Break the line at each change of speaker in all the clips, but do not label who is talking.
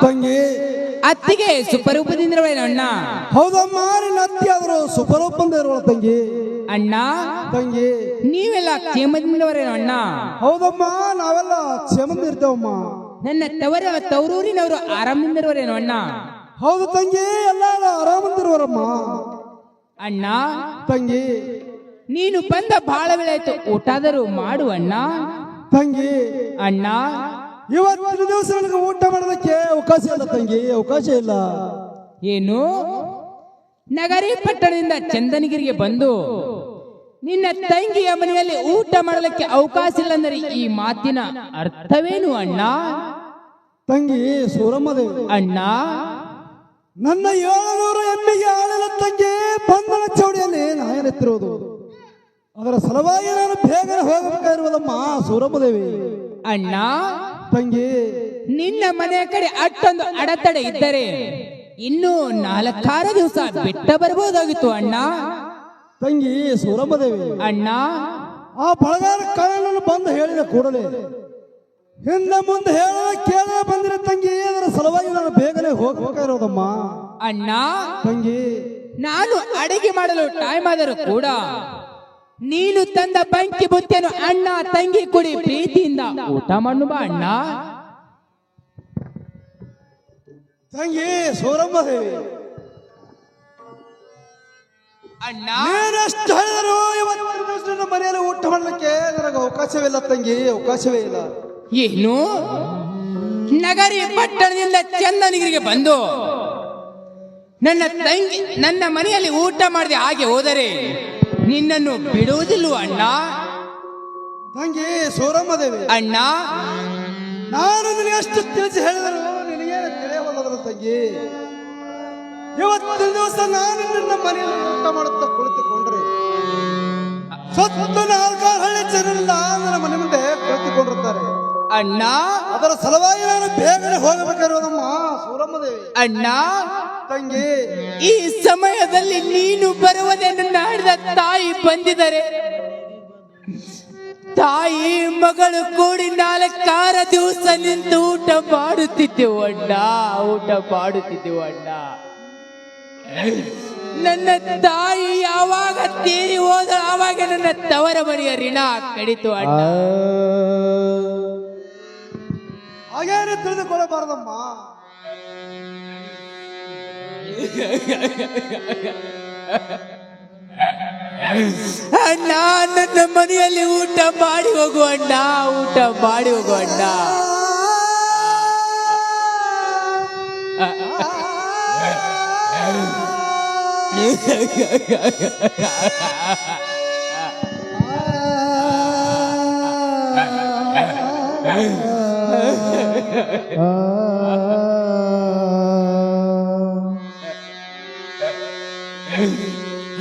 ತಂಗಿ
ಅತ್ತಿಗೆ ಸುಪರೂಪದಿಂದಿರುವೇನು ಅಣ್ಣ?
ಹೌದಮ್ಮ, ನಿನ್ನ ಅತ್ತಿ ಆದ್ರು ಸುಪರೂಪಂದ ಇರುವಳ ತಂಗಿ.
ಅಣ್ಣ
ತಂಗಿ
ನೀವೆಲ್ಲ ಕ್ಷೇಮದಿಂದವರೇನು ಅಣ್ಣ?
ಹೌದಮ್ಮ, ನಾವೆಲ್ಲ ಕ್ಷೇಮದಿಂದ ಇರ್ತೇವಮ್ಮ.
ನನ್ನ ತವರೂರಿನವರು ಆರಾಮದಿಂದಿರುವರೇನು ಅಣ್ಣ?
ಹೌದು ತಂಗಿ, ಎಲ್ಲಾರು ಆರಾಮಂದಿರುವರಮ್ಮ.
ಅಣ್ಣ
ತಂಗಿ
ನೀನು ಬಂದ ಬಹಳ ವೇಳೆ ಆಯ್ತು, ಊಟಾದರೂ ಮಾಡು ಅಣ್ಣ.
ತಂಗಿ
ಅಣ್ಣ
ಇವತ್ತಿನ ದಿವಸ ನನಗೆ ಊಟ ಮಾಡೋದಕ್ಕೆ ಅವಕಾಶ ಇಲ್ಲ ತಂಗಿ, ಅವಕಾಶ ಇಲ್ಲ.
ಏನು? ನಗರಿ ಪಟ್ಟಣದಿಂದ ಚಂದನಗಿರಿಗೆ ಬಂದು ನಿನ್ನ ತಂಗಿಯ ಮನೆಯಲ್ಲಿ ಊಟ ಮಾಡಲಿಕ್ಕೆ ಅವಕಾಶ ಇಲ್ಲ ಅಂದರೆ ಈ ಮಾತಿನ ಅರ್ಥವೇನು ಅಣ್ಣ?
ತಂಗಿ ಸೂರಮ್ಮದೇವಿ,
ಅಣ್ಣ
ನನ್ನ 700 ಎಮ್ಮೆಗೆ ಆಳಿಲ್ಲ ತಂಗಿ, ಬಂಧನ ಚೌಡಿಯಲ್ಲಿ ನಾಯನೆತ್ತಿರುವುದು. ಅದರ ಸಲುವಾಗಿ ನಾನು ಬೇಗನೆ ಹೋಗಬೇಕಾಗಿರುವುದಮ್ಮ ಸೂರಮ್ಮದೇವಿ.
ಅಣ್ಣ
ತಂಗಿ
ನಿನ್ನ ಮನೆಯ ಕಡೆ ಅಷ್ಟೊಂದು ಅಡೆತಡೆ ಇದ್ದರೆ ಇನ್ನೂ 4 ದಿವಸ ಬಿಟ್ಟ ಬರಬಹುದಾಗಿತ್ತು ಅಣ್ಣ.
ತಂಗಿ ಸೂರಮ್ಮದೇವಿ,
ಅಣ್ಣ
ಆ ಬಳಗಾರ ಕಾರಣವನ್ನು ಬಂದು ಹೇಳಿದ ಕೂಡಲೇ ಹಿಂದೆ ಮುಂದೆ ಹೇಳದ ಕೇಳ ಬಂದಿರ ತಂಗಿ, ಅದರ ಸಲುವಾಗಿ ನಾನು ಬೇಗನೆ ಹೋಗಬೇಕಾಗಿರೋದಮ್ಮ.
ಅಣ್ಣ
ತಂಗಿ
ನಾನು ಅಡಿಗೆ ಮಾಡಲು ಟೈಮ್ ಆದರೂ ಕೂಡ ನೀನು ತಂದ ಬಂಕಿ ಬುತ್ತಿಯನ್ನು ಅಣ್ಣ ತಂಗಿ ಕುಡಿ ಪ್ರೀತಿಯಿಂದ ಊಟ ಮಾಡು ಬಾ ಅಣ್ಣ.
ತಂಗಿ ಸೂರಮ್ಮದೇವಿ,
ಅಣ್ಣ
ನೀನೆಷ್ಟು ಹೇಳಿದರು ಇವತ್ತು ದಿವಸ ನನ್ನ ಮನೆಯಲ್ಲಿ ಊಟ ಮಾಡಲಿಕ್ಕೆ ನನಗೆ ಅವಕಾಶವಿಲ್ಲ ತಂಗಿ, ಅವಕಾಶವೇ ಇಲ್ಲ.
ಏನು? ನಗರಿ ಪಟ್ಟಣದಿಂದ ಚಂದನಗಿರಿಗೆ ಬಂದು ನನ್ನ ಮನೆಯಲ್ಲಿ ಊಟ ಮಾಡದೆ ಹಾಗೆ ಹೋದರೆ ನಿನ್ನನ್ನು ಬಿಡುವುದಿಲ್ವ ಅಣ್ಣ?
ತಂಗಿ ಸೂರಮ್ಮದೇವಿ,
ಅಣ್ಣ
ನಾನು ನಿನಗೆ ಎಷ್ಟು ತಿಳಿಸಿ ಹೇಳಿದರು ನಿನಗೆ ತಿಳಿಯವಲ್ಲದ್ರ ತಂಗಿ. ಇವತ್ತಿನ ದಿವಸ ನಾನು ನಿನ್ನ ಮನೆಯಲ್ಲಿ ಊಟ ಮಾಡುತ್ತಾ ಕುಳಿತುಕೊಂಡ್ರೆ ಸತ್ತು 4 ಹಳ್ಳಿ ಜನರಿಂದ ನನ್ನ ಮನೆ ಮುಂದೆ ಕುಳಿತುಕೊಂಡಿರುತ್ತಾರೆ
ಅಣ್ಣ.
ಅದರ ಸಲುವಾಗಿ ನಾನು ಬೇಗನೆ ಹೋಗಬೇಕಾಗಿರೋದಮ್ಮ ಸೂರಮ್ಮದೇವಿ.
ಅಣ್ಣ
ತಂಗಿ
ಈ ಸಮಯದಲ್ಲಿ ನೀನು ಬರುವುದೇ ನನ್ನ ಆಡಿದ ತಾಯಿ ಬಂದಿದ್ದಾರೆ, ತಾಯಿ ಮಗಳು ಕೂಡಿ 4 ದಿವಸ ನಿಂತು ಊಟ ಮಾಡುತ್ತಿದ್ದೆವು ಅಣ್ಣ, ಊಟ ಮಾಡುತ್ತಿದ್ದೆವು ಅಣ್ಣ. ನನ್ನ ತಾಯಿ ಯಾವಾಗ ತೀರಿ ಹೋದ ಆವಾಗ ನನ್ನ ತವರ ಮನೆಯ ಋಣ ಕಡಿತು ಅಣ್ಣ.
ಹಾಗೇನೆ ತಿಳಿದುಕೊಳ್ಳಬಾರದಮ್ಮ.
ಅಣ್ಣ ನನ್ನ ಮನೆಯಲ್ಲಿ ಊಟ ಮಾಡಿ ಹೋಗು ಅಣ್ಣ, ಊಟ ಮಾಡಿ ಹೋಗು ಅಣ್ಣ.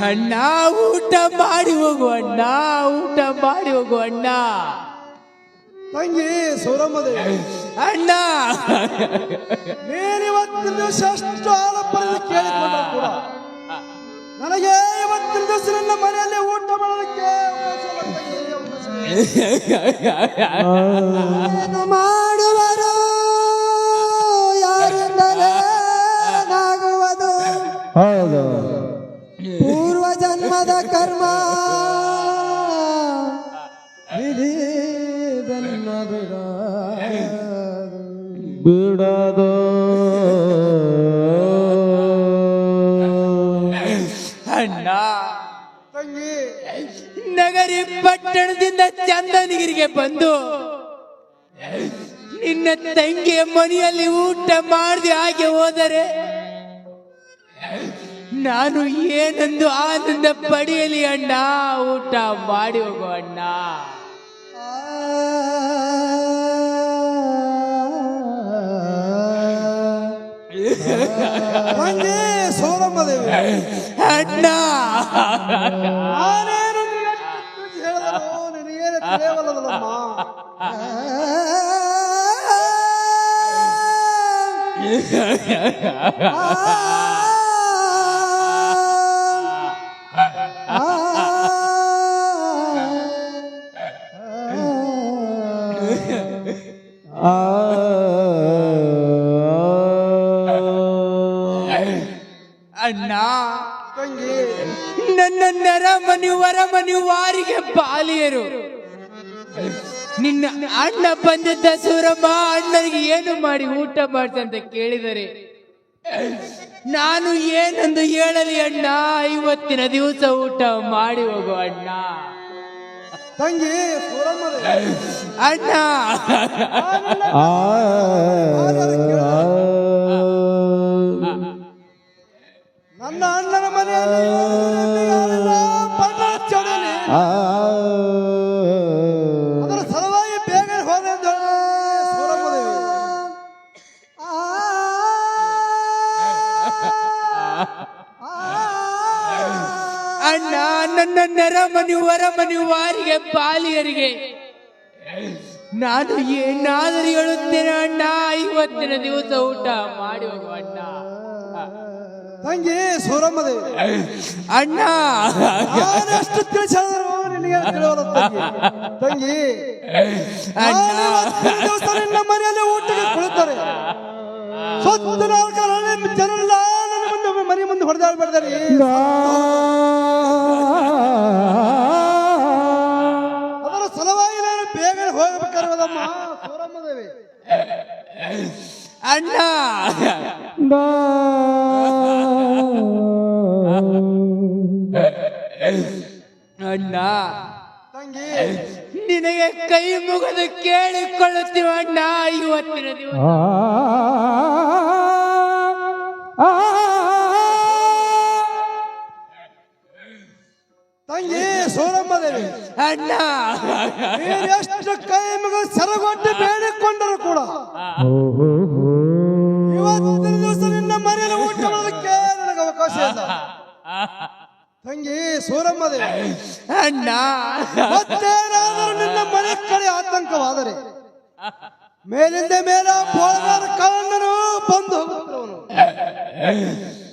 ಅಣ್ಣ ಊಟ ಮಾಡಿ ಹೋಗು ಅಣ್ಣ, ಊಟ ಮಾಡಿ ಹೋಗು ಅಣ್ಣ.
ತಂಗಿ ಸೂರಮ್ಮದೇವಿ,
ಅಣ್ಣ
ನೀನಿವತ್ತಿನ ದಿವಸ ಅಷ್ಟು ಆಲಪ್ಪನ ಕೇಳಿಕೊಂಡ್ರು ಕೂಡ ನನಗೆ ಇವತ್ತಿನ ದಿವಸ ನನ್ನ ಮನೆಯಲ್ಲಿ ಊಟ ಮಾಡೋದಕ್ಕೆ ಮಾಡುವರು ಯಾರಿಂದಲೇ ಆಗುವುದು. ಹೌದು, ಪೂರ್ವ ಜನ್ಮದ ಕರ್ಮ ವಿಧಿ ಬಿಡದು.
ಅಣ್ಣ ತಂಗಿ ನಗರಿ ಪಟ್ಟಣದಿಂದ ಚಂದನಗಿರಿಗೆ ಬಂದು ನಿನ್ನ ತಂಗಿಯ ಮನೆಯಲ್ಲಿ ಊಟ ಮಾಡದೆ ಹಾಗೆ ಹೋದರೆ ನಾನು ಏನೊಂದು ಆನಂದ ಪಡೆಯಲಿ ಅಣ್ಣ, ಊಟ ಮಾಡಿ ಹೋಗು ಅಣ್ಣ.
ತಂಗಿ ಸೂರಮ್ಮದೇವಿ,
ಅಣ್ಣ
ನಾನೇನು ಹೇಳಿದ್ರು ನಿನಗೇನು ತಿಳಿಯವಲ್ಲದಲ್ಲಮ್ಮ.
ಅಣ್ಣ.
啊。
ಆ
啊。
ಅಣ್ಣ
ತಂಗಿ
ನನ್ನ ವರಮನಿ ವಾರಿಗೆ ಬಾಲಿಯರು ನಿನ್ನ ಅಣ್ಣ ಬಂದಿದ್ದ ಸೂರಮ್ಮ ಅಣ್ಣನಿಗೆ ಏನು ಮಾಡಿ ಊಟ ಮಾಡ್ತಂತ ಕೇಳಿದರೆ ನಾನು ಏನಂದು ಹೇಳಲಿ ಅಣ್ಣ. ಇವತ್ತಿನ ದಿವಸ ಊಟ ಮಾಡಿ ಹೋಗು ಅಣ್ಣ.
ತಂಗಿ
ಅಣ್ಣ
ನನ್ನ ಅಣ್ಣನ ಮನೆಯಲ್ಲಿ ಅದರ ಸಲುವಾಗಿ ಬೇಗ ಹೋದೆ
ಅಣ್ಣ ನನ್ನ ವರಮನಿ ವಾರಿಗೆ ಬಾಲಿಯರಿಗೆ ನಾನು ಏನಾದರೂ ಹೇಳುತ್ತೇನೆ ಅಣ್ಣ. ಇವತ್ತಿನ ದಿವಸ ಊಟ ಮಾಡಿ ಹೋಗು ಅಣ್ಣ.
ತಂಗಿ ಸೂರಮ್ಮದೇವಿ
ಅಣ್ಣ
ಎಷ್ಟು ತಿಳಿಸಿದ್ರು ನಿನಗೆ ತಿಳಿಯೋಲ್ಲ ತಂಗಿ. ದಿವಸ ನಿನ್ನ ಮನೆಯಲ್ಲಿ ಊಟಕ್ಕೆ ಕುಳಿತಾರೆ. ಸ್ವತ್ತು ನಾಲ್ಕರಲ್ಲಿ ಜನರೆಲ್ಲ ನನ್ನ ಮುಂದೆ ಮನೆ ಮುಂದೆ ಹೊಡೆದಾಡ್ಬಿಡ್ತಾರೆ. ಅದರ ಸಲುವಾಗಿ ನಾನು ಬೇಗ ಹೋಗಬೇಕಾಗಿರೋದಮ್ಮ ಸೂರಮ್ಮದೇವಿ.
ಅಣ್ಣ ಅಣ್ಣ
ತಂಗಿ
ನಿನಗೆ ಕೈ ಮುಗಿದು ಕೇಳಿಕೊಳ್ಳುತ್ತೀವ ಅಣ್ಣ. ಇವತ್ತಿನ ದಿವಸ
ತಂಗಿ ಸೂರಮ್ಮದೇವಿ
ಅಣ್ಣ
ಎಷ್ಟು ಕೈ ಮುಗಿದು ಸರಗೊಟ್ಟು ಬೇಡಿಕೊಂಡರು ಕೂಡ ಇವತ್ತಿನ ದಿವಸ ನಿನ್ನ ಮನೆಯಲ್ಲಿ ಊಟ ಮಾಡೋದಕ್ಕೆ ನನಗೆ ಅವಕಾಶ ಇಲ್ಲ. ತಂಗಿ ಸೂರಮ್ಮದೇವಿ
ಅಣ್ಣ
ಮತ್ತೇನಾದರೂ ನಿನ್ನ ಮನೆ ಕಡೆ ಆತಂಕವಾದರೆ ಮೇಲಿಂದ ಮೇಲೆ ಪೋಳಗಾರ ಕಳ್ಳನು ಬಂದು ಹೋಗುತ್ತಿರುವನು.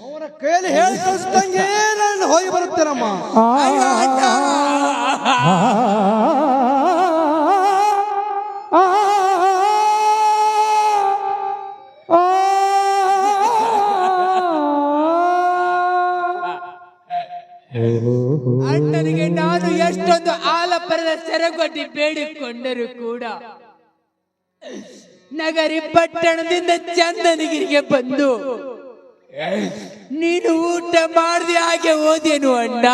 ಅವನ ಕೈಯಲ್ಲಿ ಹೇಳಿ ಕಳಿಸ್ತಂಗೆ ನಾನು ಹೋಗಿ ಬರುತ್ತೇನಮ್ಮ.
ಅಣ್ಣನಿಗೆ ನಾನು ಎಷ್ಟೊಂದು ಆಲಪರದ ಸೆರಗೊಡ್ಡಿ ಬೇಡಿಕೊಂಡರೂ ಕೂಡ ನಗರಿ ಪಟ್ಟಣದಿಂದ ಚಂದನಗಿರಿಗೆ ಬಂದು ನೀನು ಊಟ ಮಾಡಿದೆ ಹಾಗೆ ಓದೇನು ಅಣ್ಣ.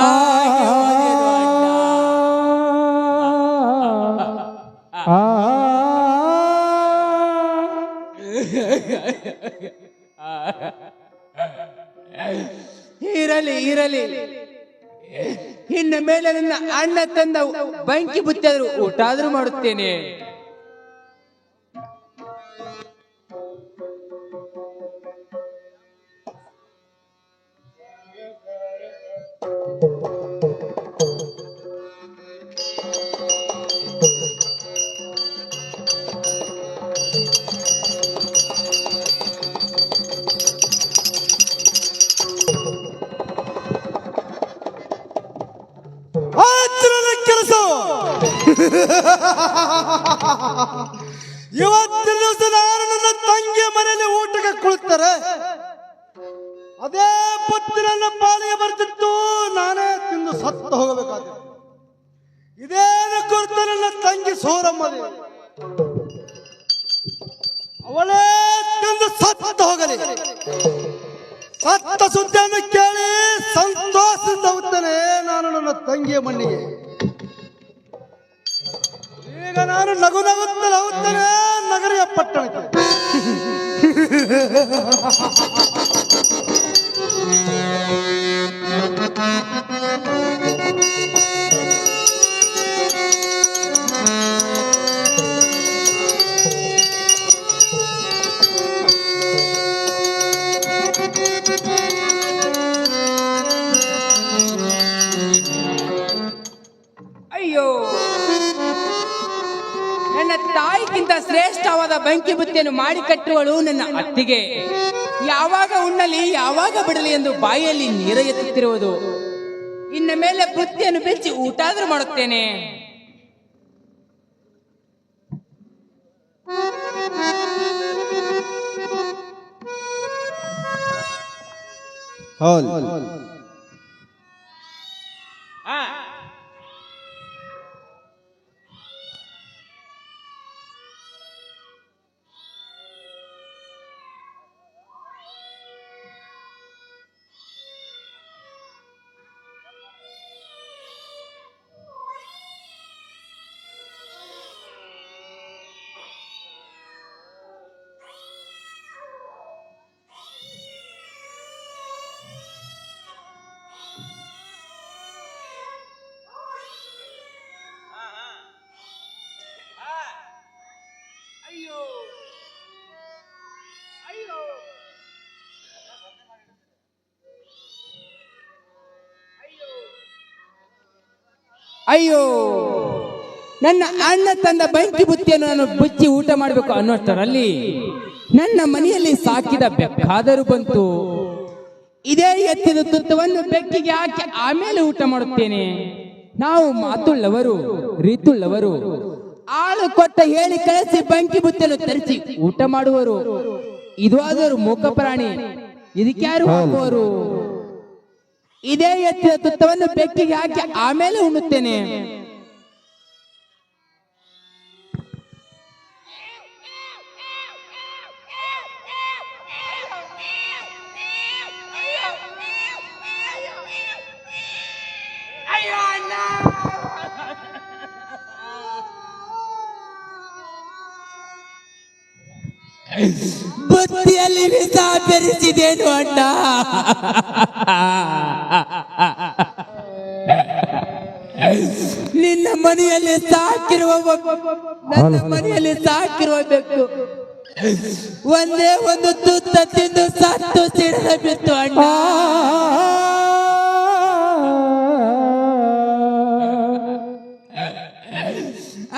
ಇರಲಿ ಇರಲಿ, ಇನ್ನು ಮೇಲೆ ನನ್ನ ಅಣ್ಣ ತಂದ ಬೆಂಕಿ ಬುತ್ತಿಯಾದ್ರು ಊಟ ಆದ್ರೂ ಮಾಡುತ್ತೇನೆ.
ಕೆಲಸ ಇವತ್ತಿನ ದಿವಸ ನಾನು ನನ್ನ ತಂಗಿಯ ಮನೆಯಲ್ಲಿ ಊಟಕ್ಕೆ ಕುಳಿತಾರೆ ಅದೇ ಪುತ್ತಿ ನನ್ನ ಪಾಲಿಗೆ ಬರ್ತಿತ್ತು, ನಾನೇ ತಿಂದು ಸತ್ತು ಹೋಗಬೇಕಾಗಿತ್ತು. ಇದೇನು ಕುರಿತು ನನ್ನ ತಂಗಿ ಸೂರಮ್ಮದೇವಿ ಅವಳೇ ತಿಂದು ಸತ್ತು ಹೋಗಲಿ. ಸತ್ತ ಸುದ್ದಿಯನ್ನು ಕೇಳಿ ಸಂತೋಷದಿಂದ ಹೋಗ್ತಾನೆ ನಾನು ನನ್ನ ತಂಗಿಯ ಮಣ್ಣಿಗೆ. ಈಗ ನಾನು ನಗು ನಗುತ್ತಲೇ ಹೋಗ್ತಾನೆ ನಗರಿಯ ಪಟ್ಟಣಕ್ಕೆ.
ಅಯ್ಯೋ, ನನ್ನ ತಾಯಿಗಿಂತ ಶ್ರೇಷ್ಠವಾದ ಬೆಂಕಿ ಬುತ್ತಿಯನ್ನು ಮಾಡಿ ಕಟ್ಟುವಳು ನನ್ನ ಅತ್ತಿಗೆ. ಯಾವಾಗ ಉಣ್ಣಲಿ ಯಾವಾಗ ಬಿಡಲಿ ಎಂದು ಬಾಯಿಯಲ್ಲಿ ನೀರ ಎತ್ತುತ್ತಿರುವುದು. ಇನ್ನ ಮೇಲೆ ಬುತ್ತಿಯನ್ನು ಬೆಚ್ಚಿ ಊಟ ಆದ್ರೂ ಮಾಡುತ್ತೇನೆ.
ಹೌದು.
ಅಯ್ಯೋ, ನನ್ನ ಅಣ್ಣ ತಂದ ಬೆಂಕಿ ಬುತ್ತಿಯನ್ನು ನಾನು ಬುಚ್ಚಿ ಊಟ ಮಾಡಬೇಕು ಅನ್ನೋಷ್ಟರಲ್ಲಿ ನನ್ನ ಮನೆಯಲ್ಲಿ ಸಾಕಿದ ಬೆಕ್ಕಾದರೂ ಬಂತು. ಇದೇ ಎತ್ತಿದ ತುತ್ತವನ್ನು ಬೆಕ್ಕಿಗೆ ಹಾಕಿ ಆಮೇಲೆ ಊಟ ಮಾಡುತ್ತೇನೆ. ನಾವು ಮಾತುಳ್ಳವರು, ರೀತುಳ್ಳವರು, ಆಳು ಕೊಟ್ಟ ಹೇಳಿ ಕಳಿಸಿ ಬೆಂಕಿ ಬುತ್ತಿಯನ್ನು ತರಿಸಿ ಊಟ ಮಾಡುವರು. ಇದು ಆದರೂ ಮೂಕ ಪ್ರಾಣಿ, ಇದಕ್ಯಾರು ಹಾಕುವರು? ಇದೇ ಎತ್ತಿದ ತುತ್ತವನ್ನು ಬೆಕ್ಕಿಗೆ ಹಾಕಿ ಆಮೇಲೆ ಉಣ್ಣುತ್ತೇನೆ. ಬುದ್ಧಿಯಲ್ಲಿ ವಿಷ ಬೆರೆಸಿದೇನು ಅಣ್ಣ? ನಿನ್ನ ಮನೆಯಲ್ಲಿ ಸಾಕಿರುವ ನನ್ನ ಮನೆಯಲ್ಲಿ ಸಾಕಿರುವ ಬೆಕ್ಕು ಒಂದೇ ಒಂದು ತುತ್ತ ತಿಂದು ಸತ್ತು ಸಿಡಿದ ಬಿತ್ತು ಅಣ್ಣ.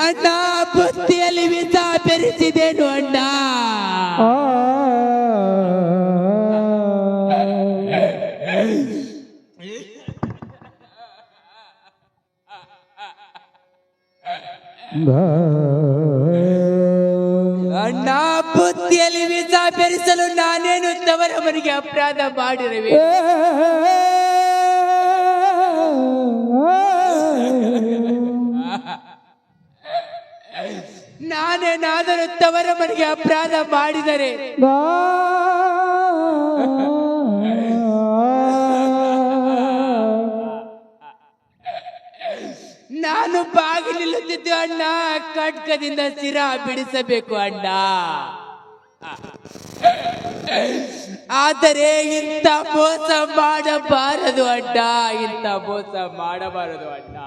ಅಣ್ಣ, ಬುದ್ಧಿಯಲ್ಲಿ ವಿಷ ಬೆರೆಸಿದೇನು ಅಣ್ಣ? ಅಣ್ಣ, ಬುದ್ಧಿಯಲ್ಲಿ ವಿಷ ಬೆರೆಸಲು ನಾನೇನು ತವರ ಮನೆಗೆ ಅಪರಾಧ ಮಾಡಿರುವೆ? ನಾನೇನಾದರೂ ತವರ ಮನೆಗೆ ಅಪರಾಧ ಮಾಡಿದರೆ ನಾನು ಬಾಗಿ ನಿಲ್ಲುತ್ತಿದ್ದೆ ಅಣ್ಣ. ಕಟ್ಕದಿಂದ ಸಿರ ಬಿಡಿಸಬೇಕು ಅಣ್ಣ. ಆದರೆ ಇಂಥ ಮೋಸ ಮಾಡಬಾರದು ಅಣ್ಣ, ಇಂಥ ಮೋಸ ಮಾಡಬಾರದು ಅಣ್ಣ.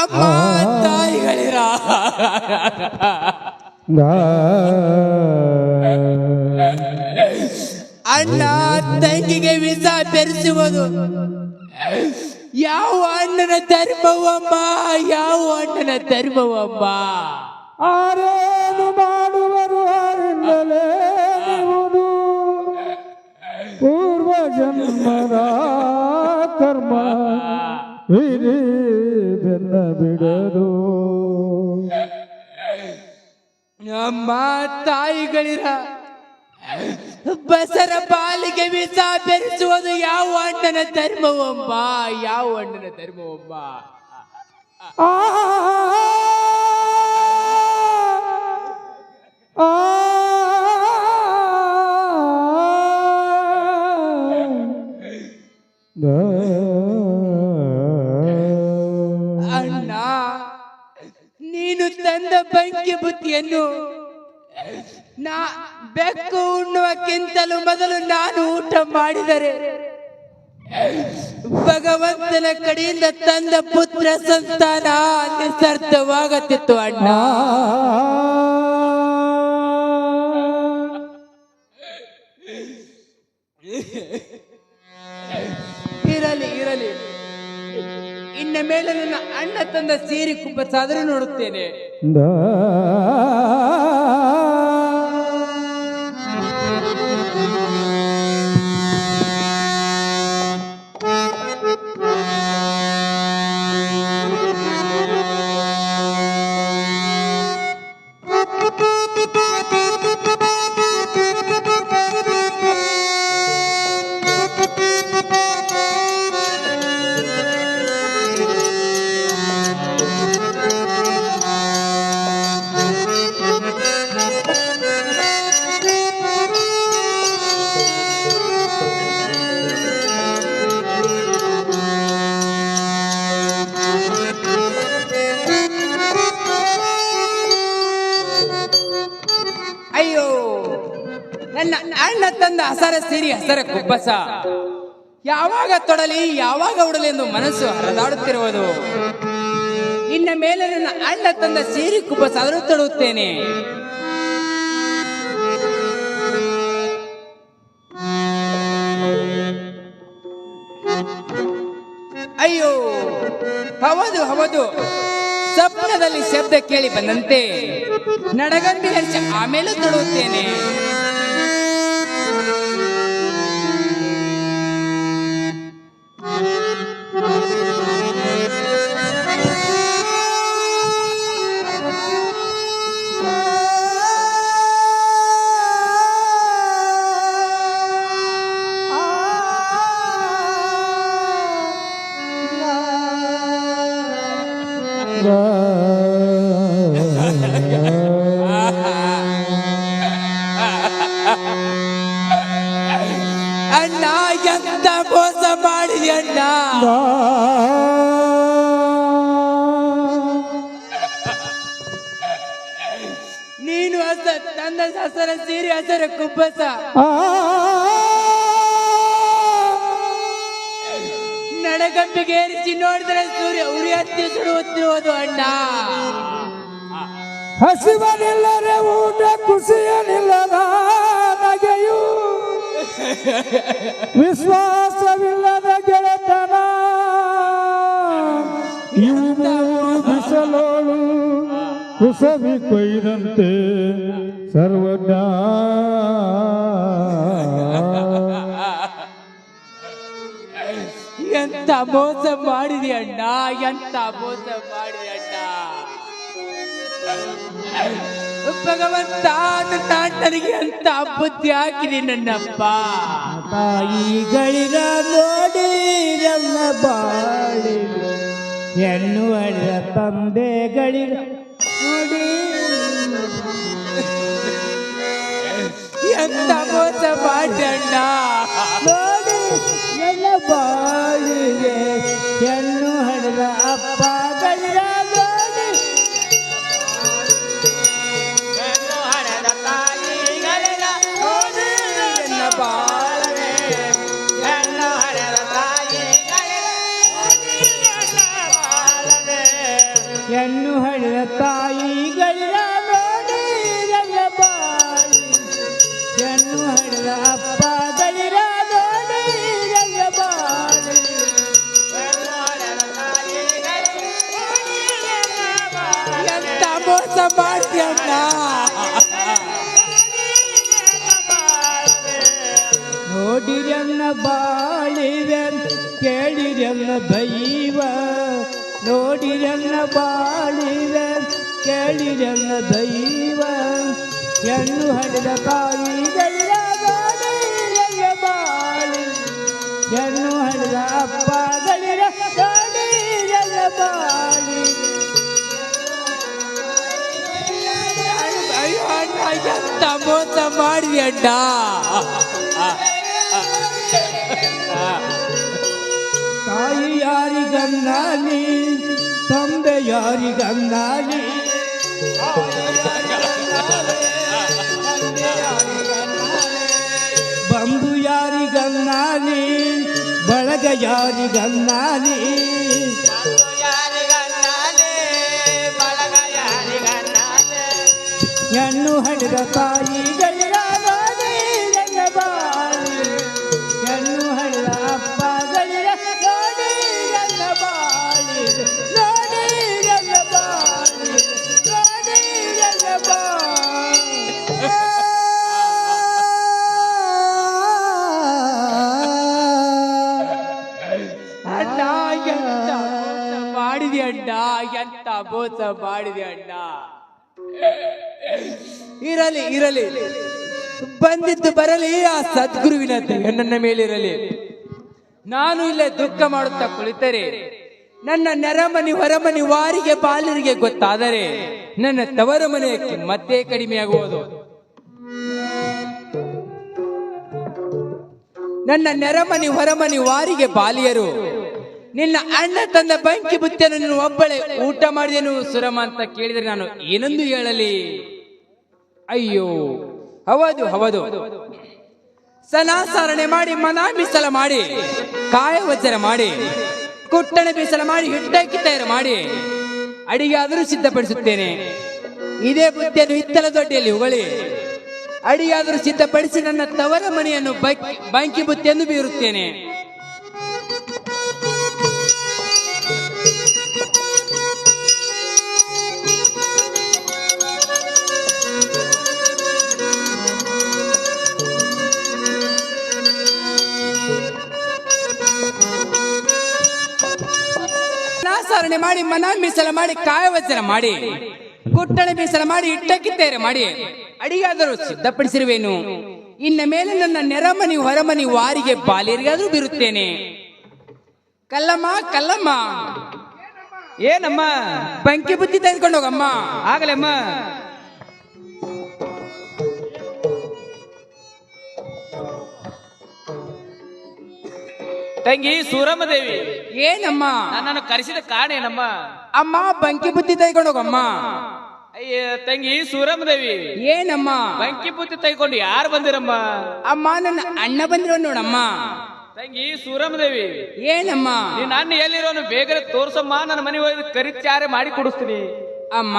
ಅಮ್ಮ ತಾಯಿಗಳಿರ ಅಣ್ಣ ತಂಗಿಗೆ ವಿಷ ಬೆರೆಸುವುದು ಯಾವ ಅಣ್ಣನ ಧರ್ಮವಮ್ಮ? ಯಾವ ಅಣ್ಣನ ಧರ್ಮವಮ್ಮ?
ಆರೇನು ಮಾಡುವರು ಆರಿಂದಲೇ ಪೂರ್ವ ಜನ್ಮದ ಕರ್ಮ ವಿಧಿ ಬೆನ್ನ ಬಿಡದು.
ಅಮ್ಮ ತಾಯಿಗಳಿರ ಬಸರ ಪಾಲಿಗೆ ವಿಷ ಬೆರೆಸುವುದು ಯಾವ ಅಣ್ಣನ ಧರ್ಮವಮ್ಮ? ಯಾವ ಅಣ್ಣನ ಧರ್ಮವಮ್ಮ? ಅಣ್ಣ, ನೀನು ತಂದ ಬೆಂಕಿ ಬುತ್ತಿಯನ್ನು ಬೆಕ್ಕು ಉಣ್ಣುವಕ್ಕಿಂತಲೂ ಮೊದಲು ನಾನು ಊಟ ಮಾಡಿದರೆ ಭಗವಂತನ ಕಡೆಯಿಂದ ತಂದ ಪುತ್ರ ಸಂತಾನ ನಿಸರ್ಥವಾಗುತ್ತಿತ್ತು ಅಣ್ಣ. ಇರಲಿ ಇರಲಿ, ಇನ್ನ ಮೇಲೆ ನನ್ನ ಅಣ್ಣ ತಂದ ಸೀರೆ ಕುಬ್ಬಸಾದರೂ ನೋಡುತ್ತೇನೆ. ಅಣ್ಣ ತಂದ ಹಸರ ಸೀರೆ ಹಸರ ಕುಬ್ಬಸ ಯಾವಾಗ ತೊಡಲಿ ಯಾವಾಗ ಉಡಲಿ ಎಂದು ಮನಸ್ಸು ಹರಿದಾಡುತ್ತಿರುವುದು. ಇನ್ನ ಮೇಲೆ ನನ್ನ ಅಣ್ಣ ತಂದ ಸೀರೆ ಕುಬ್ಬಸ ಆದರೂ ತೊಡುತ್ತೇನೆ. ಅಯ್ಯೋ ಹೌದು ಹೌದು, ಸ್ವಪ್ನದಲ್ಲಿ ಶಬ್ದ ಕೇಳಿ ಬಂದಂತೆ ನಡಗಂಬಿ ಹರಿಸಿ ಆಮೇಲೆ ತೊಡುತ್ತೇನೆ. ಅಣ್ಣ ಎಂತ ಮೋಸ ಮಾಡಿದೆ ಅಣ್ಣ. ನೀನು ತಂದ ಹಸರ ಸೀರೆ ಹಸರ ಕುಬ್ಬಸ ನಡಗಂಬಿಗೆ ಏರಿಸಿ ನೋಡಿದ್ರೆ ಸೂರ್ಯ ಉರಿ ಹತ್ತಿ ಸುಡುತ್ತಿರುವುದು ಅಣ್ಣ.
ಹಸಿವನಿಲ್ಲದೆ ಊಟ ಖುಷಿಯನಿಲ್ಲದ ನಗೆಯು ವಿಶ್ವಾಸವಿಲ್ಲದ ಗೆಳೆತನ ಇವು ಬಿಸಲೋಳು ಕುಸವಿ ಕೊಯ್ದಂತೆ ಸರ್ವಜ್ಞ.
ಎಂತ ಮೋಸ ಮಾಡಿದೆ ಅಣ್ಣ, ಎಂತ ಮೋಸ ಮಾಡಿದೆ ಅಣ್ಣ. ಭಗವಂತ ನನಗೆ ಎಂತ ಬುದ್ಧಿ ಹಾಕಿದೆ ನನ್ನಪ್ಪ.
ತಾಯಿಗಳಿರ ನೋಡಿ ಎಲ್ಲ ಬಾಳಿ ಎನ್ನುವರ ತಂದೆಗಳಿರ ನೋಡಿ
ಎಂತ ಮೋಸ ಮಾಡಿದೆ ಅಣ್ಣ.
ನೋಡಿ ಎಲ್ಲ ಬಾಳಿಗೆ ಹೆಣ್ಣು ಹಡೆದ ಅಪ್ಪಗಳಿರ ನೋಡಿ
ಹೆಣ್ಣು ಹಡೆದ ತಾಯಿಗಳಿರ ನೋಡಿ ನನ್ನ ಬಾಳವೆ. ಹೆಣ್ಣು ಹಡೆದ ತಾಯಿಗಳಿರ ನೋಡಿ ನನ್ನ ಬಾಳವೆ.
ಹೆಣ್ಣು ಹಡೆದ ತಾಯಿಗಳಿರ ನೋಡಿ ಎಲ್ಲ ಬಾಳಿ ಹೆಣ್ಣು ಹಡೆದ ಅಪ್ಪಗಳಿರ ನೋಡಿ ಎಲ್ಲ ಬಾಳಿ
ಎಂತ ಮೋಸ ಮಾಡ್ತೀಯ ಅಣ್ಣ.
ನೋಡಿರನ್ನ ಬಾಳಿವೆ ಕೇಳಿರನ್ನ ದೈವ ನೋಡಿರನ್ನ ಬಾಳಿವೆ ಕೇಳಿರನ್ನ ದೈವ ಹೆಣ್ಣು ಹಡೆದ ತಾಯಿಗಳ ನೋಡಿರನ್ನ ಬಾಳಿ ಹೆಣ್ಣು ಹಡೆದ ಅಪ್ಪಗಳಿರ ನೋಡಿರನ್ನ ಬಾಳಿ
ಅಯ್ಯೋ ಅಣ್ಣ, ಎಂತ ಮೋಸ ಮಾಡಿದೆ ಅಣ್ಣ.
ತಾಯಿ ಯಾರಿಗನ್ನಾಲಿ ತಂದೆ ಯಾರಿಗನ್ನಾಲಿ ಬಂಧು ಯಾರಿಗನ್ನಾಲಿ ಬಳಗ ಯಾರಿಗನ್ನಾಲಿ ಹೆಣ್ಣು ಹಡೆದ ತಾಯಿಗಳ ನೋಡಿ ನನ್ನ ಬಾಳಿ ಹೆಣ್ಣು ಹಡೆದ ಅಪ್ಪಗಳಿರ ನೋಡಿ ನನ್ನ ಬಾಳಿ ನೋಡಿ ನನ್ನ ಬಾಳಿ ನೋಡಿ ನನ್ನ
ಅಣ್ಣ ಎಂತ ಮೋಸ ಮಾಡಿದೆ ಅಣ್ಣ, ಎಂತ ಮೋಸ ಮಾಡಿದೆ ಅಣ್ಣ. ಇರಲಿ ಇರಲಿ, ಬಂದಿದ್ದು ಬರಲಿ, ಆ ಸದ್ಗುರುವಿನ ದಯೆ ನನ್ನ ಮೇಲಿರಲಿ. ನಾನು ಇಲ್ಲೇ ದುಃಖ ಮಾಡುತ್ತಾ ಕುಳಿತರೆ ನನ್ನ ನೆರಮನಿ ಹೊರಮನಿ ವಾರಿಗೆ ಬಾಲರಿಗೆ ಗೊತ್ತಾದರೆ ನನ್ನ ತವರ ಮನೆಯಕ್ಕೆ ಮತ್ತೆ ಕಡಿಮೆಯಾಗುವುದು. ನನ್ನ ನೆರಮನಿ ಹೊರಮನಿ ವಾರಿಗೆ ಬಾಲಿಯರು ನಿನ್ನ ಅಣ್ಣ ತಂದ ಬಂಕಿ ಬುತ್ತಿಯನ್ನು ನೀನು ಒಬ್ಬಳೆ ಊಟ ಮಾಡಿದೆನು ಸುರಮ ಅಂತ ಕೇಳಿದರೆ ನಾನು ಏನೊಂದು ಹೇಳಲಿ. ಅಯ್ಯೋ ಹೌದು ಹೌದು, ಸನಾಸಾರಣೆ ಮಾಡಿ ಮನ ಮೀಸಲ ಮಾಡಿ ಕಾಯ ವಜ್ರ ಮಾಡಿ ಕುಟ್ಟಣ ಬೀಸಲ ಮಾಡಿ ಹಿಟ್ಟಕ್ಕಿ ತಯಾರು ಮಾಡಿ ಅಡಿಗೆ ಆದರೂ ಸಿದ್ಧಪಡಿಸುತ್ತೇನೆ. ಇದೇ ಬುದ್ಧಿಯನ್ನು ಹಿತ್ತಲ ದೊಡ್ಡಿಯಲ್ಲಿ ಹೊಗಳಿ ಅಡಿಯಾದರೂ ಸಿದ್ಧಪಡಿಸಿ ನನ್ನ ತವರ ಮನೆಯನ್ನು ಬಂಕಿ ಬುತ್ತಿಯನ್ನು ಬೀರುತ್ತೇನೆ. ನಾಸಾರಣೆ ಮಾಡಿ ಮನ ಮೀಸಲ ಮಾಡಿ ಕಾಯ ವಜ್ರ ಮಾಡಿ ಕುಟ್ಟಣ ಮೀಸಲ ಮಾಡಿ ಇಟ್ಟಕ್ಕಿ ತಯಾರು ಮಾಡಿ ಅಡಿಗಾದರೂ ಸಿದ್ಧಪಡಿಸಿರುವೇನು. ಇನ್ನ ಮೇಲೆ ನನ್ನ ನೆರಮನಿ ಹೊರಮನಿ ವಾರಿಗೆ ಬಾಲಿಯರಿಗಾದ್ರೂ ಬೀರುತ್ತೇನೆ. ಕಲ್ಲಮ್ಮ ಕಲ್ಲಮ್ಮ,
ಏನಮ್ಮ?
ಬಂಕಿ ಬುತ್ತಿ ತೆಗೆದುಕೊಂಡು ಹೋಗಮ್ಮ.
ಆಗಲಮ್ಮ. ತಂಗಿ ಸೂರಮ್ಮದೇವಿ,
ಏನಮ್ಮ?
ನನ್ನನ್ನು ಕರೆಸಿದ ಕಾರಣ ಏನಮ್ಮ?
ಅಮ್ಮ ಬಂಕಿ ಬುತ್ತಿ ತೆಗೆದುಕೊಂಡು ಹೋಗಮ್ಮ.
ಅಯ್ಯ ತಂಗಿ ಸೂರಮ್ಮದೇವಿ,
ಏನಮ್ಮ?
ಬಂಕಿ ಬುತ್ತಿ ತೆಗೆದುಕೊಂಡು ಯಾರು ಬಂದಿರಮ್ಮ?
ಅಮ್ಮ ನನ್ನ ಅಣ್ಣ ಬಂದಿರೋ ನೋಡಮ್ಮ.
ತಂಗಿ ಸೂರಮ್ಮದೇವಿ,
ಏನಮ್ಮ?
ನೀನ್ ಅಣ್ಣ ಎಲ್ಲಿರೋನು ಬೇಗನೆ ತೋರ್ಸಮ್ಮ, ನನ್ನ ಮನೆ ಹೋಗಿ ಕರಿಚಾರೆ ಮಾಡಿ ಕೊಡಿಸ್ತೀನಿ.
ಅಮ್ಮ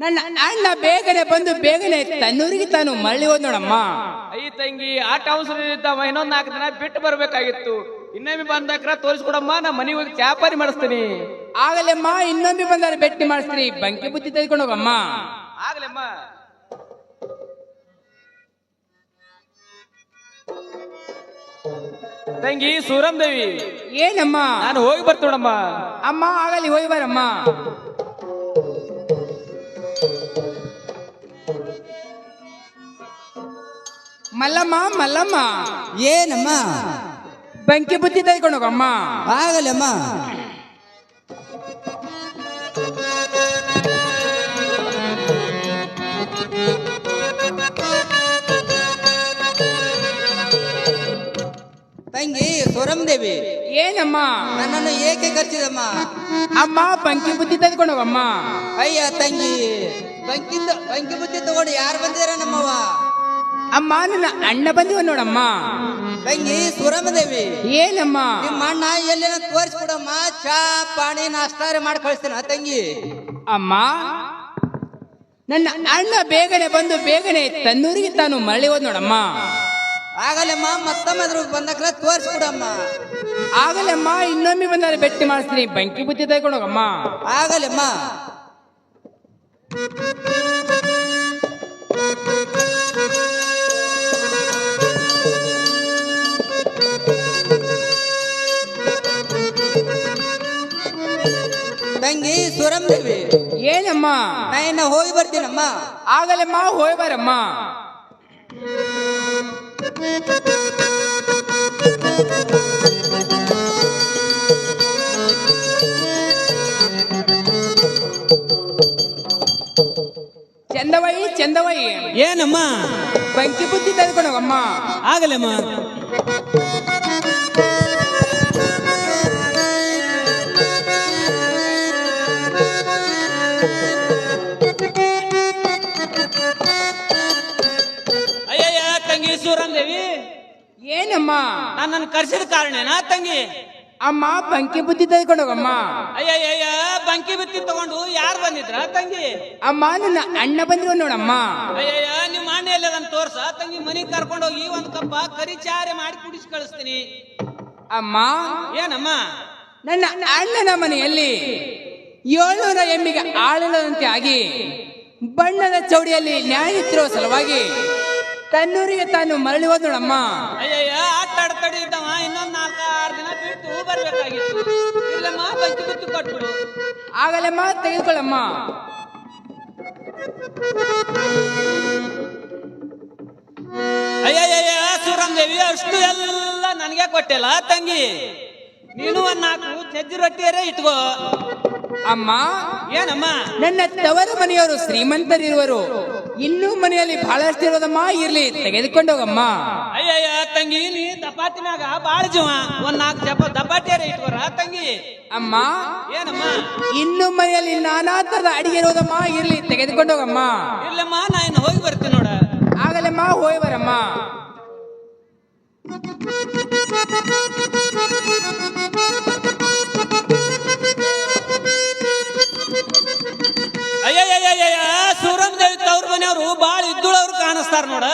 ನನ್ನ ಅಣ್ಣ ಬೇಗನೆ ಬಂದು ಬೇಗನೆ ತನ್ನೂರಿಗೆ ತಾನು ಮರಳಿ ಹೋದ್ ನೋಡಮ್ಮ.
ಅಯ್ಯ ತಂಗಿ ಆಟ ಅವಸರದಿದ್ದಾವ, ಇನ್ನೊಂದ್ 4 ದಿನ ಬಿಟ್ಟು ಬರ್ಬೇಕಾಗಿತ್ತು. ಇನ್ನೊಮ್ಮೆ ಬಂದಾಕ್ರ ತೋರಿಸ್ಕೊಡಮ್ಮ, ನಾ ಮನೆ ಹೋಗಿ ಚಾಪಾರಿ ಮಾಡಿಸ್ತೀನಿ.
ಆಗಲೆಮ್ಮ, ಇನ್ನೊಮ್ಮೆ ಬಂದಾರೆ ಭೇಟಿ ಮಾಡಿಸ್ತೀನಿ. ಬಂಕಿ ಬುತ್ತಿ ತೆಗೆದುಕೊಂಡು ಹೋಗಮ್ಮ.
ಆಗ್ಲಮ್ಮ. ತಂಗಿ ಸೂರಮ್ಮದೇವಿ,
ಏನಮ್ಮ?
ನಾನು ಹೋಗಿ ಬರ್ತೀನಮ್ಮ.
ಅಮ್ಮ ಆಗಲಿ ಹೋಗಿ ಬರಮ್ಮ. ಮಲ್ಲಮ್ಮ ಮಲ್ಲಮ್ಮ,
ಏನಮ್ಮ?
ಬಂಕಿ ಬುತ್ತಿ ತೆಗೆದುಕೊಂಡು ಹೋಗಮ್ಮ.
ಆಗಲಮ್ಮ. ತಂಗಿ ಸೂರಮ್ಮದೇವಿ,
ಏನಮ್ಮ?
ನನ್ನನ್ನು ಏಕೆ ಕರ್ಚಿದಮ್ಮ?
ಅಮ್ಮ ಬಂಕಿ ಬುತ್ತಿ ತೆಗೆದುಕೊಂಡು ಹೋಗಮ್ಮ.
ಅಯ್ಯ ತಂಗಿ, ಬಂಕಿ ಬುತ್ತಿ ತಗೊಂಡು ಯಾರು ಬಂದಿದಾರ ನಮ್ಮವ್ವ?
ಅಮ್ಮ ನನ್ನ ಅಣ್ಣ ಬಂದಿವ ನೋಡಮ್ಮ.
ತಂಗಿ ಸೂರಮ್ಮದೇವಿ,
ಏನಮ್ಮ?
ನಿಮ್ಮ ಅಣ್ಣ ಎಲ್ಲಿನ ತೋರಿಸ್ಬಿಡಮ್ಮ, ಚಾ ಪಾಣಿ ನಾಷ್ಟಾರೆ ಮಾಡಿ ಕಳಿಸ್ತೀನ ತಂಗಿ.
ಅಮ್ಮ ನನ್ನ ಅಣ್ಣ ಬೇಗನೆ ಬಂದು ಬೇಗನೆ ತನ್ನೂರಿಗೆ ತಾನು ಮರಳಿ ಹೋದ್ ನೋಡಮ್ಮ.
ಆಗಲಮ್ಮ, ಮತ್ತೊಮ್ಮೆ ಬಂದಕ್ರ ತೋರಿಸ್ಬಿಡಮ್ಮ.
ಆಗಲಮ್ಮ, ಇನ್ನೊಮ್ಮೆ ಬಂದರೆ ಭೇಟಿ ಮಾಡಿಸ್ತೀನಿ. ಬಂಕಿ ಬುತ್ತಿ ತೆಗೆದುಕೊಂಡು ಹೋಗಮ್ಮ.
ಆಗಲಮ್ಮ. ತಂಗಿ ಸೂರಮ್ಮದೇವಿ,
ಏನಮ್ಮ?
ನಾ ಇನ್ನ ಹೋಗಿ ಬರ್ತೀನಮ್ಮ.
ಆಗಲಮ್ಮ, ಹೋಗಿ ಬರಮ್ಮ. ಚಂದವೈ ಚಂದವೈ,
ಏನಮ್ಮ?
ಬಂಕಿ ಬುತ್ತಿ ತೆಗೆದುಕೊಂಡು ಹೋಗಮ್ಮ.
ಆಗಲಮ್ಮ.
ಅಯ್ಯಯ್ಯ ತಂಗಿ ಸೂರಮ್ಮದೇವಿ,
ಏನಮ್ಮ?
ನನ್ನನ್ನು ಕರೆಸಿದ ಕಾರಣೇನಾ ತಂಗಿ?
ಅಮ್ಮ ಬಂಕಿ ಬುತ್ತಿ ತೆಗೆದುಕೊಂಡು ಹೋಗಮ್ಮ.
ಅಯ್ಯಯ್ಯ ಬಂಕಿ ಬುತ್ತಿ ತಗೊಂಡು ಯಾರು ಬಂದಿದ್ರ ತಂಗಿ?
ಅಮ್ಮ ನನ್ನ ಅಣ್ಣ ಬಂದಿರೋ ನೋಡಮ್ಮ.
ಅಯ್ಯಯ್ಯ ನಿಮ್ಮ ಅಣ್ಣ ಎಲ್ಲದನ್ನ ತೋರ್ಸ ತಂಗಿ, ಮನೆಗೆ ಕರ್ಕೊಂಡು ಹೋಗಿ ಒಂದು ಕಪ್ಪ ಕರಿಚಾರೆ ಮಾಡಿ ಕುಡಿಸಿ ಕಳಿಸ್ತೀನಿ.
ಅಮ್ಮ
ಏನಮ್ಮ?
ನನ್ನ ಅಣ್ಣನ ಮನೆಯಲ್ಲಿ 700 ಎಮ್ಮಿಗೆ ಆಳಿಲ್ಲದಂತೆ ಆಗಿ ಬಣ್ಣದ ಚೌಡಿಯಲ್ಲಿ ನ್ಯಾಯನಿತ್ತಿರುವ ಸಲುವಾಗಿ ತನ್ನೂರಿಗೆ ತಾನು ಮರಳಿ ಹೋದ್ ನೋಡಮ್ಮ.
ಅಯ್ಯಯ್ಯ ಆಟ ಆಡ್ತಡಿ ಇದ್ದವ, ಇನ್ನೊಂದ್ 4-6 ದಿನ ಬಿಟ್ಟು ಬರ್ಬೇಕಾಗಿತ್ತು. ಇಲ್ಲಮ್ಮ ಬಂಕಿ ಬುತ್ತಿ ಕೊಟ್ಬಿಡು.
ಆಗಲಮ್ಮ, ತೆಗೆದುಕೊಳ್ಳಮ್ಮ.
ಅಯ್ಯಯ್ಯ ಸೂರಮ್ಮದೇವಿ, ಅಷ್ಟು ಎಲ್ಲ ನನಗೆ ಕೊಟ್ಟಿಲ್ಲ ತಂಗಿ. ನೀನು 4 ಸಜ್ಜಿ ರೊಟ್ಟಿಯರೇ ಇಟ್ಕೋ.
ಅಮ್ಮ
ಏನಮ್ಮ?
ನನ್ನ ತವರ ಮನೆಯವರು ಶ್ರೀಮಂತರಿರುವರು, ಇನ್ನೂ ಮನೆಯಲ್ಲಿ ಬಹಳಷ್ಟು ಇರೋದಮ್ಮ. ಇರ್ಲಿ, ತೆಗೆದುಕೊಂಡು ಹೋಗಮ್ಮ.
ಅಯ್ಯಯ್ಯ ತಂಗಿ, ನೀ ದಪಾತಿ ಮ್ಯಾಗ ಬಾಳ ಜೀವ, 4 ದಪಾಟಿಯರೇ ಇಟ್ಕೋರ ತಂಗಿ.
ಅಮ್ಮ
ಏನಮ್ಮ?
ಇನ್ನು ಮನೆಯಲ್ಲಿ ನಾನಾ ತರದ ಅಡಿಗೆ ಇರೋದಮ್ಮ. ಇರ್ಲಿ, ತೆಗೆದುಕೊಂಡು ಹೋಗಮ್ಮ.
ಇಲ್ಲಮ್ಮ, ನಾ ಇನ್ನು ಹೋಗಿ ಬರ್ತೀನಿ ನೋಡ.
ಆಗಲಮ್ಮ, ಹೋಗಿ ಬರಮ್ಮ.
ಅಯ್ಯಯ್ಯಯ್ಯಯ್ಯ ಸೂರಮ್ ದೇವಿ ತವ್ರ ಮನೆಯವರು ಬಾಳ ಇದ್ದುಳವ್ರು ಕಾಣಿಸ್ತಾರ ನೋಡ.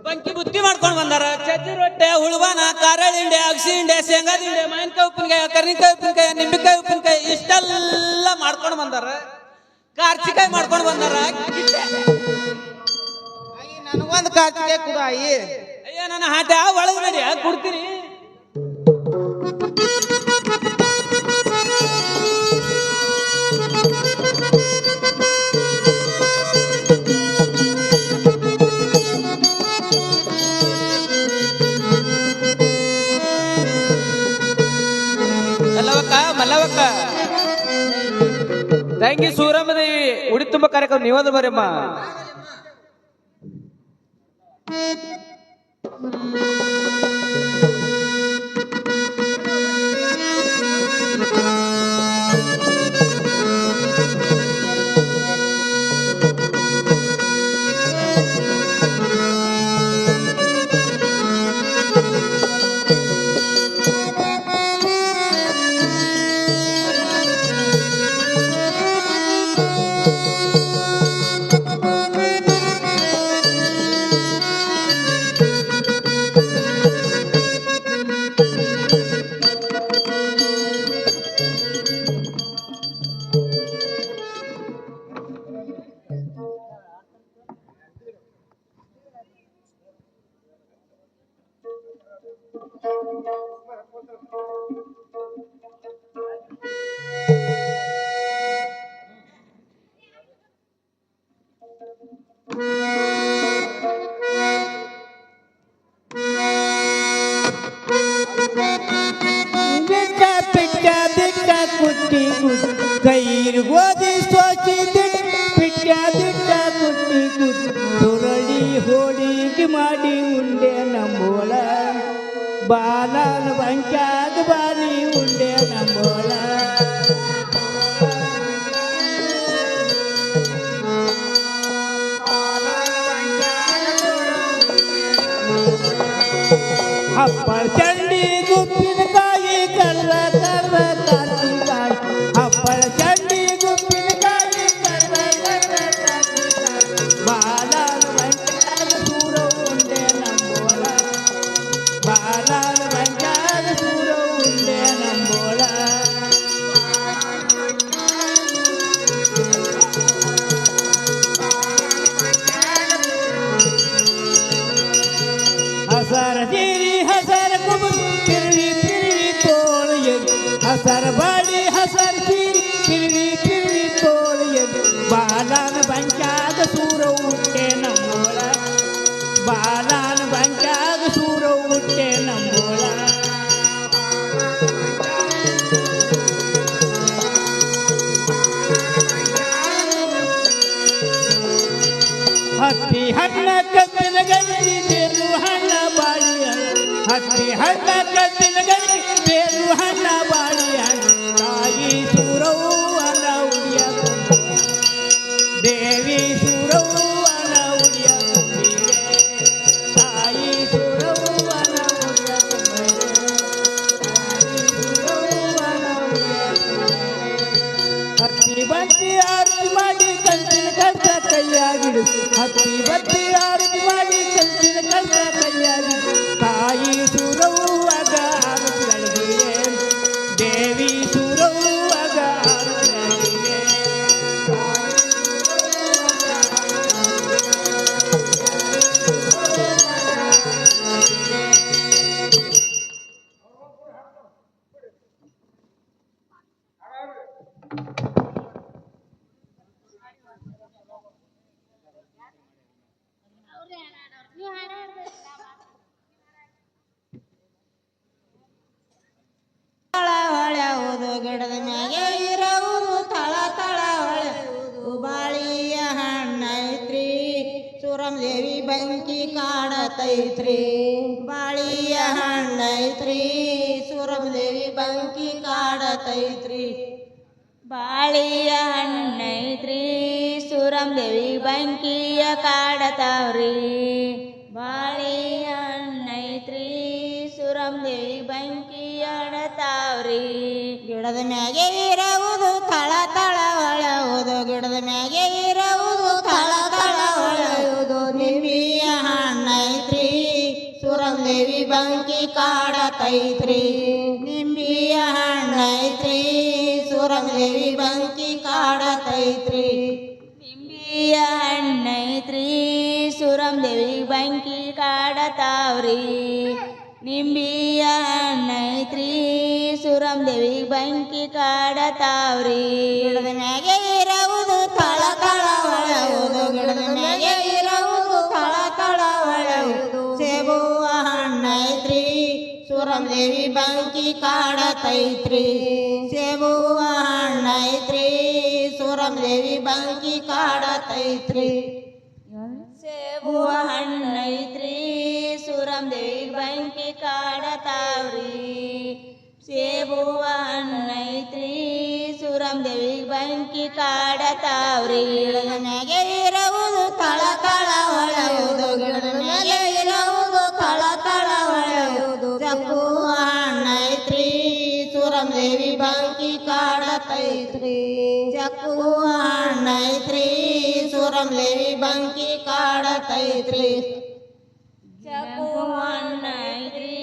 ಬಂಕಿ ಬುತ್ತಿ ಮಾಡ್ಕೊಂಡ್ ಬಂದಾರ. ಚಜ್ಜಿ ರೊಟ್ಟೆ, ಹುಳುವಾನ, ಕಾರಳ ಹಿಂಡೆ, ಅಗಸಿ ಹಿಂಡೆ, ಶೇಂಗಾದ ಹಿಂಡೆ, ಮಾವಿನಕಾಯಿ ಉಪ್ಪಿನಕಾಯಿ, ಕರ್ನಿಕಾಯಿ ಉಪ್ಪಿನಕಾಯಿ, ನಿಂಬೆಕಾಯಿ ಉಪ್ಪಿನಕಾಯಿ ಇಷ್ಟೆಲ್ಲ ಮಾಡ್ಕೊಂಡ್ ಬಂದಾರ. ಕಾರ್ಚಿಕಾಯಿ ಮಾಡ್ಕೊಂಡ್ ಬಂದಾರ.
ನನಗೊಂದು ಕಾರ್ತಿಗೆ ಕೂಡ ಆಯಿ.
ಅಯ್ಯ ನನ್ನ ಹಾಟ ಒಳಗ್ ನಡಿ ಕೊಡ್ತೀನಿ.
ಮಲ್ಲವಕ್ಕ ತಂಗಿ ಸೂರಮ್ಮ ದೇವಿ ಉಡಿ ತುಂಬ ಕಾರ್ಯಕ್ರಮ ನೀವಾದ್ರು ಬರಮ್ಮ.
ಕೈರು ಗೋಧಿ ಸೋಚಿ ಪಿಟ್ಟ ದಿಟ್ಟ ಕುಟ್ಟಿ ಸುರಳಿ ಹೋಳಿಗೆ ಮಾಡಿ ಉಂಡೆ ನಮ್ಮೋಳ ಬಾಲನ ಬಂಕ್ಯಾದ ಬಾಲಿ ಉಂಡೆ ನಮ್ಮೋಳ ಅಪ್ಪಳ ಚಂಡಿ ಗುಪ್ಪಿನಕಾಯಿ ಕರ್ರ ಕರ್ರ ಕಾರ್ತಿಕಾಯಿ ಅಪ್ಪಳ ಚಂಡಿ ಗುಪ್ಪಿನಕಾಯಿ ಕರ್ರ ಕರ್ರ ಕಾರ್ತಿಕಾಯಿ ಬಾಲನ ಬಂಕ್ಯಾದ ಸೂರ ಉಂಡೆ ನಮ್ಮೋಳ ಬಾಲನ ಬಂಕ್ಯಾದ ಸೂರ ಉಂಡೆ ನಮ್ಮೋಳ ಹಸರ ಸೀರಿ ಹಸರ ಕುಬುರು ಕಿರ್ವಿ ಕಿರ್ವಿ ತೋಳಿಯದು ಹಸರ ಬಾಡಿ ಹಸರ ಸೀರಿ ಕಿರ್ವಿ ಕಿರ್ವಿ ತೋಳಿಯದು ಬಾಲನ ಬಂಕ್ಯಾದ ಸೂರ ಉಂಡೆ ನಮ್ಮೋಳ ಬಾಲನ ಬಂಕ್ಯಾದ ಸೂರ ಉಂಡೆ ನಮ್ಮೋಳ ಹತ್ತಿ ಹಣ್ಣ ಕಬ್ಬಿನ ಗಂಜಿ ಬೇರು ಹಣ್ಣ ಬಾಳಿ ಹತ್ತಿ ಹಣ್ಣ ಕಬ್ಬಿನ ಗಂಜಿ ಬೇರು ಹಣ್ಣ ಬಾಳಿ ತಾಯಿ ಸೂರವು ಅನ ಉಡಿಯ ದೇವಿ ಸೂರವು ಅನ ಉಡಿಯ ತಾಯಿ ಸೂರವು ಅನ ಉಡಿಯ ಹತ್ತಿ ಬಂತಿ ಆರತಿ ಮಾಡಿ ಕಂಚಿನ ಕಲ್ಸ ಕೈಯಾಗಿಡು ಹತ್ತಿ ಬತ್ತಿ ಆರತಿ ಮಾಡಿ ಕಂಚಿನ ಕಲ್ಸ ಕೈಯಾಗಿಡು ತಾಯಿ ಸೂರವು ಆಗ ಆರತಿ ಬೆಳಗಿವೆ ದೇವಿ ಸೂರವು ಆಗ ಆರತಿ ಬೆಳಗಿವೆ
ಹೊಳೆಯುವುದು ಗಿಡದ ಮ್ಯಾಗೆ ಇರುವುದು ತಳ ತಳ ಹೊಳೆಯುವುದು ಬಾಳಿಯ ಹಣ್ಣೈತ್ರಿ ಸೂರಂ ದೇವಿ ಬೆಂಕಿ ಕಾಡತೈತ್ರಿ ಬಾಳಿಯ ಹಣ್ಣೈತ್ರಿ ಸೂರಂ ದೇವಿ ಬೆಂಕಿ ಕಾಡತೈತ್ರಿ ಬಾಳಿಯ ಹಣ್ಣೈತ್ರಿ ಸೂರಂ ದೇವಿ ಬೆಂಕಿಯ ಕಾಡತಾವ್ರಿ ಬಾಳಿಯ ಹಣ್ಣು ಗಿಡದ ಮ್ಯಾಗೆ ಇರುವುದು ತಳ ತಳ ಹೊಳೆಯುವುದು ಗಿಡದ ಮ್ಯಾಗೆ ಇರುವುದು ತಳ ತಳ ಹೊಳೆಯುವುದು ನಿಂಬಿಯ ಹಣ್ಣೈತ್ರಿ ಸುರಂದೇವಿ ಬಂಕಿ ಕಾಡತೈತ್ರಿ ನಿಂಬಿಯ ಹಣ್ಣೈತ್ರಿ ಸುರಂದೇವಿ ಬಂಕಿ ಕಾಡತೈತ್ರಿ ನಿಂಬಿಯ ಹಣ್ಣೈತ್ರಿ ಸುರಂದೇವಿ ಬಂಕಿ ಕಾಡತಾವ್ರಿ ನಿಂಬಿಯ ಹಣ್ಣೈತ್ರಿ ಸುರಂದೇವಿ ಬಂಕಿ ಕಾಡತಾವ್ರಿ ಗಿಡದ ಮ್ಯಾಗೆ ಇರುವುದು ತಳ ತಳ ಹೊಳೆಯುವುದು ಗಿಡದ ಮ್ಯಾಗೆ ಇರುವುದು ತಳ ತಳ ಹೊಳೆಯುವುದು ಸೇಬುವ ಹಣ್ಣೈತ್ರಿ ಸುರಂದೇವಿ ಬಂಕಿ ಕಾಡತೈತ್ರಿ ಸೇಬುವ ಹಣ್ಣೈತ್ರಿ ಸುರಂದೇವಿ ಬಂಕಿ ಕಾಡತೈತ್ರಿ ಸೇಬುವ ಹಣ್ಣೈತ್ರಿ ಸುರಂದೇವಿ ಬಂಕಿ ಕಾಡತಾವ್ರಿ ಸೇಬುವ ಹಣ್ಣೈತ್ರಿ ಸುರಂದೇವಿ ಬಂಕಿ ಕಾಡತಾವ್ರಿ ಗಿಡದ ಮ್ಯಾಗೆ ಇರುವುದು ತಳ ತಳ ಹೊಳೆಯುವುದು ಗಿಡದ ಮ್ಯಾಗೆ ಇರುವುದು ತಳ ತಳ ಹೊಳೆಯುವುದು ಚಕ್ಕುವ ಹಣ್ಣೈತ್ರಿ ಸುರಂದೇವಿ ಬಂಕಿ ಕಾಡತೈತ್ರಿ ಚಕ್ಕುವ ಹಣ್ಣೈತ್ರಿ ಸುರಂದೇವಿ ಬಂಕಿ ಕಾಡತೈತ್ರಿ ಚಕ್ಕುವ ಹಣ್ಣೈತ್ರಿ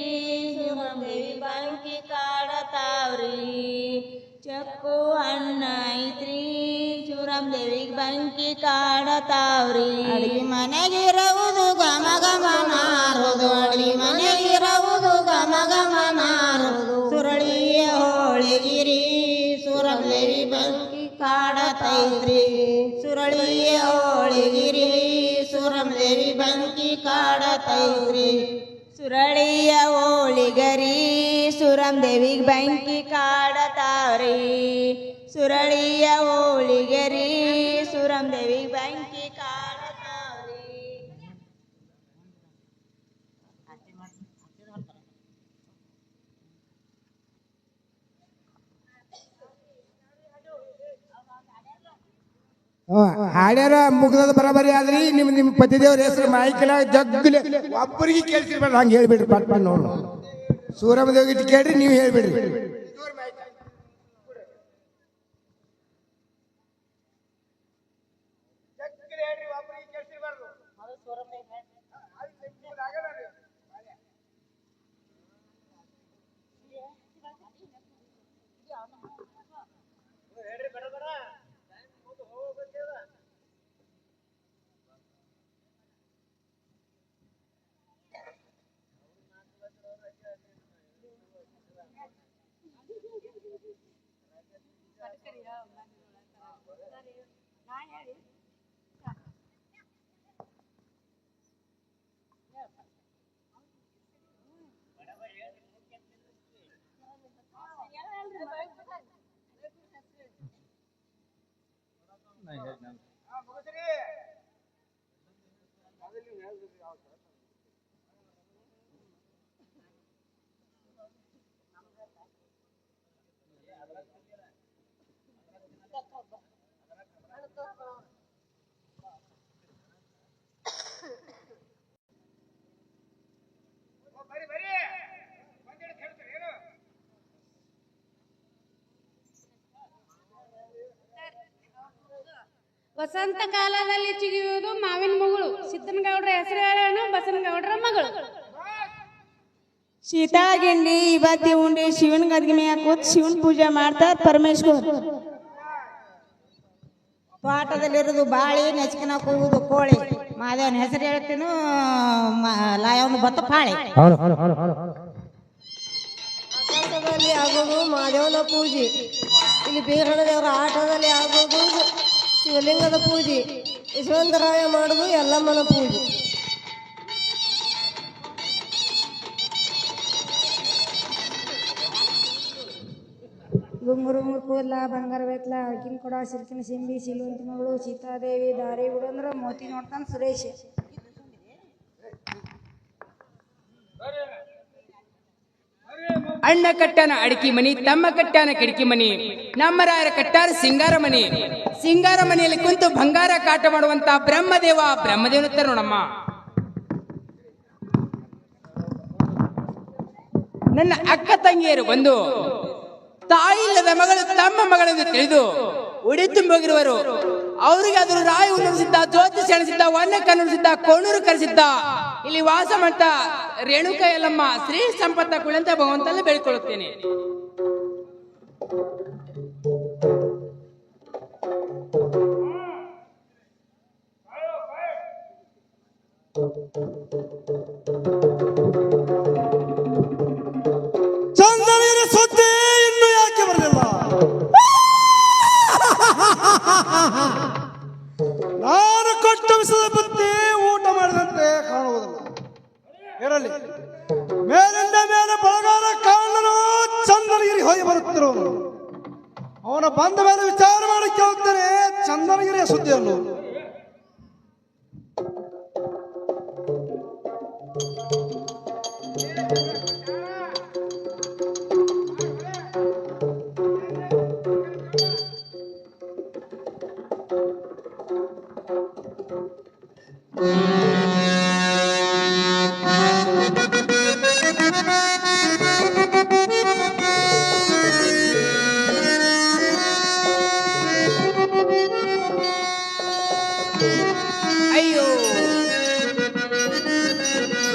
ಸುರಂದೇವಿ ಬಂಕಿ ಕಾಡತಾವ್ರಿ ಚಕ್ಕು ಹಣ್ಣೈತ್ರಿ ಸುರಂದೇವಿ ಬಂಕಿ ಕಾಡತಾವ್ರಿ ಅಡಿಗೆ ಮನೆಗಿರುವುದು ಘಮ ಘಮ ನಾರುದು ಅಡಿಗೆ ಮನೆಗಿರುವುದು ಘಮ ಘಮ ನಾರುದು ಸುರಳಿಯ ಹೋಳಿಗಿರಿ ಸುರಂದೇವಿ ಬಂಕಿ ಕಾಡತೈತ್ರಿ ಸುರಳಿಯ ಹೋಳಿಗಿರಿ ಸುರಂದೇವಿ ಬಂಕಿ ಕಾಡತೈತ್ರಿ ಸುರಳಿಯ ಹೋಳಿಗರಿ ಸುರಂದೇವಿ ಬಂಕಿ ಕಾಡತಾವ್ರಿ ಸುರಳಿಯ ಹೋಳಿಗರಿ ಸುರಂದೇವಿ ಬಂಕಿ ಕಾಡತಾವ್ರಿ
ಹಾಡ್ಯಾರ ಮುಗ್ದದ ಬರಬರಿ ಆದ್ರಿ ನಿಮ್ ಪತಿದೇವ್ರ ಹೆಸರು ಮಾಯಿಕಲ ಜಗ್ಗಲೆ ಒಬ್ಬರಿಗೆ ಕೇಳ್ತಿರ್ಬೇಡ ಹಂಗೆ ಹೇಳ್ಬಿಡ್ರಿ ಪಟ್ ಪಟ್ ನೋಡು ಸೂರಮದೇವಿ ಇಟ್ಟು ಕೇಳ್ರಿ ನೀವು ಹೇಳ್ಬಿಡ್ರಿ
ವಸಂತ ಕಾಲದಲ್ಲಿ ಚಿಗಿಯುವುದು ಮಾವಿನ ಮಗಳು ಸಿದ್ದನಗೌಡ್ರ ಹೆಸರು ಹೇಳೋಣ ಬಸನಗೌಡ್ರ ಮಗಳು
ಶೀತಾಗಿಂಡಿ ಇವತ್ತಿ ಉಂಡಿ ಶಿವನ ಗದ್ಗೆ ಮ್ಯಾಗ ಕೂತ್ ಶಿವನ ಪೂಜೆ ಮಾಡ್ತಾರ ಪರಮೇಶ್ವರ್ ತೋಟದಲ್ಲಿರೋದು ಬಾಳಿ ನೆಚ್ಕನ ಕೂಗುದು ಕೋಳಿ ಮಾದೇವನ ಹೆಸರು ಹೇಳ್ತೀನು ಲಾಯವನು ಬತ್ತ ಪಾಳಿ
ಆಕಾಶದಲ್ಲಿ ಆಗೋದು ಮಾದೇವನ ಪೂಜೆ ಇಲ್ಲಿ ಬೀರಣ ದೇವರ ಆಟದಲ್ಲಿ ಆಗೋದು ಶಿವಲಿಂಗದ ಪೂಜೆ ಯಶವಂತರಾಯ ಮಾಡೋದು ಯಲ್ಲಮ್ಮನ ಪೂಜೆ ಗುಂಗುರು ಕೂದಲ ಬಂಗಾರ ಬೇತ್ಲ ಅಕ್ಕಿನ ಕೊಡ ಸಿಲ್ಕಿನ ಸಿಂಬಿ ಸಿಲುವಂತಿ ಮಗಳು ಸೀತಾದೇವಿ ದಾರಿ ಬಿಡಂದ್ರ ಮೋತಿ ನೋಡ್ತಾನ ಸುರೇಶ್
ಅಣ್ಣ ಕಟ್ಟಾನ ಅಡಿಕೆ ಮನಿ ತಮ್ಮ ಕಟ್ಟಾನ ಕಿಟಕಿ ಮನಿ ನಮ್ಮ ರಾಯರ ಕಟ್ಟಾರ ಸಿಂಗಾರ ಮನಿ ಸಿಂಗಾರ ಮನೆಯಲ್ಲಿ ಕುಂತು ಬಂಗಾರ ಕಾಟ ಮಾಡುವಂತ ಬ್ರಹ್ಮದೇವನ ನೋಡಮ್ಮ. ನನ್ನ ಅಕ್ಕ ತಂಗಿಯರು ಬಂದು ತಾಯಿ ಇಲ್ಲದ ಮಗಳು ತಮ್ಮ ಮಗಳೆಂದು ತಿಳಿದು ಉಡಿ ತುಂಬೋಗಿರುವರು. ಅವರಿಗೆ ಅದ್ರ ರಾಯಿ ಉಣಿಸಿದ್ದ, ಜ್ಯೋತಿಷ ಎಣಿಸಿದ್ದ, ವನ್ಯಕ ನುಡಿಸಿದ್ದ, ಕೋಣೂರು ಕರೆಸಿದ್ದ, ಇಲ್ಲಿ ವಾಸ ಮಾಡ್ತಾ ರೇಣುಕ ಯಲ್ಲಮ್ಮ ಶ್ರೀ ಸಂಪತ್ತ ಕುಳಂತ ಭಗವಂತಲ್ಲಿ ಬೇಡಿಕೊಳ್ಳುತ್ತೇನೆ.
ಚಂದನಿನ ಸುದ್ದಿ ಇನ್ನು ಯಾಕೆ ಬರಲಿಲ್ಲ? ನಾನು ಕೊಟ್ಟ ವಿಷದ ಬುತ್ತಿ ಊಟ ಮಾಡಿದಂತೆ ಕಾಣುವುದಿಲ್ಲ. ಇರಲಿ, ಮೇಲಿಂದ ಮೇಲೆ ಬಳಗಾರ ಕಾರಣನು ಚಂದನಗಿರಿ ಹೋಗಿ ಬರುತ್ತಿರುವನು. ಅವನ ಬಂದ ಮೇಲೆ ವಿಚಾರ ಮಾಡಿ ಕೇಳುತ್ತೇನೆ ಚಂದನಗಿರಿಯ ಸುದ್ದಿಯನ್ನು.
ಅಯ್ಯೋ,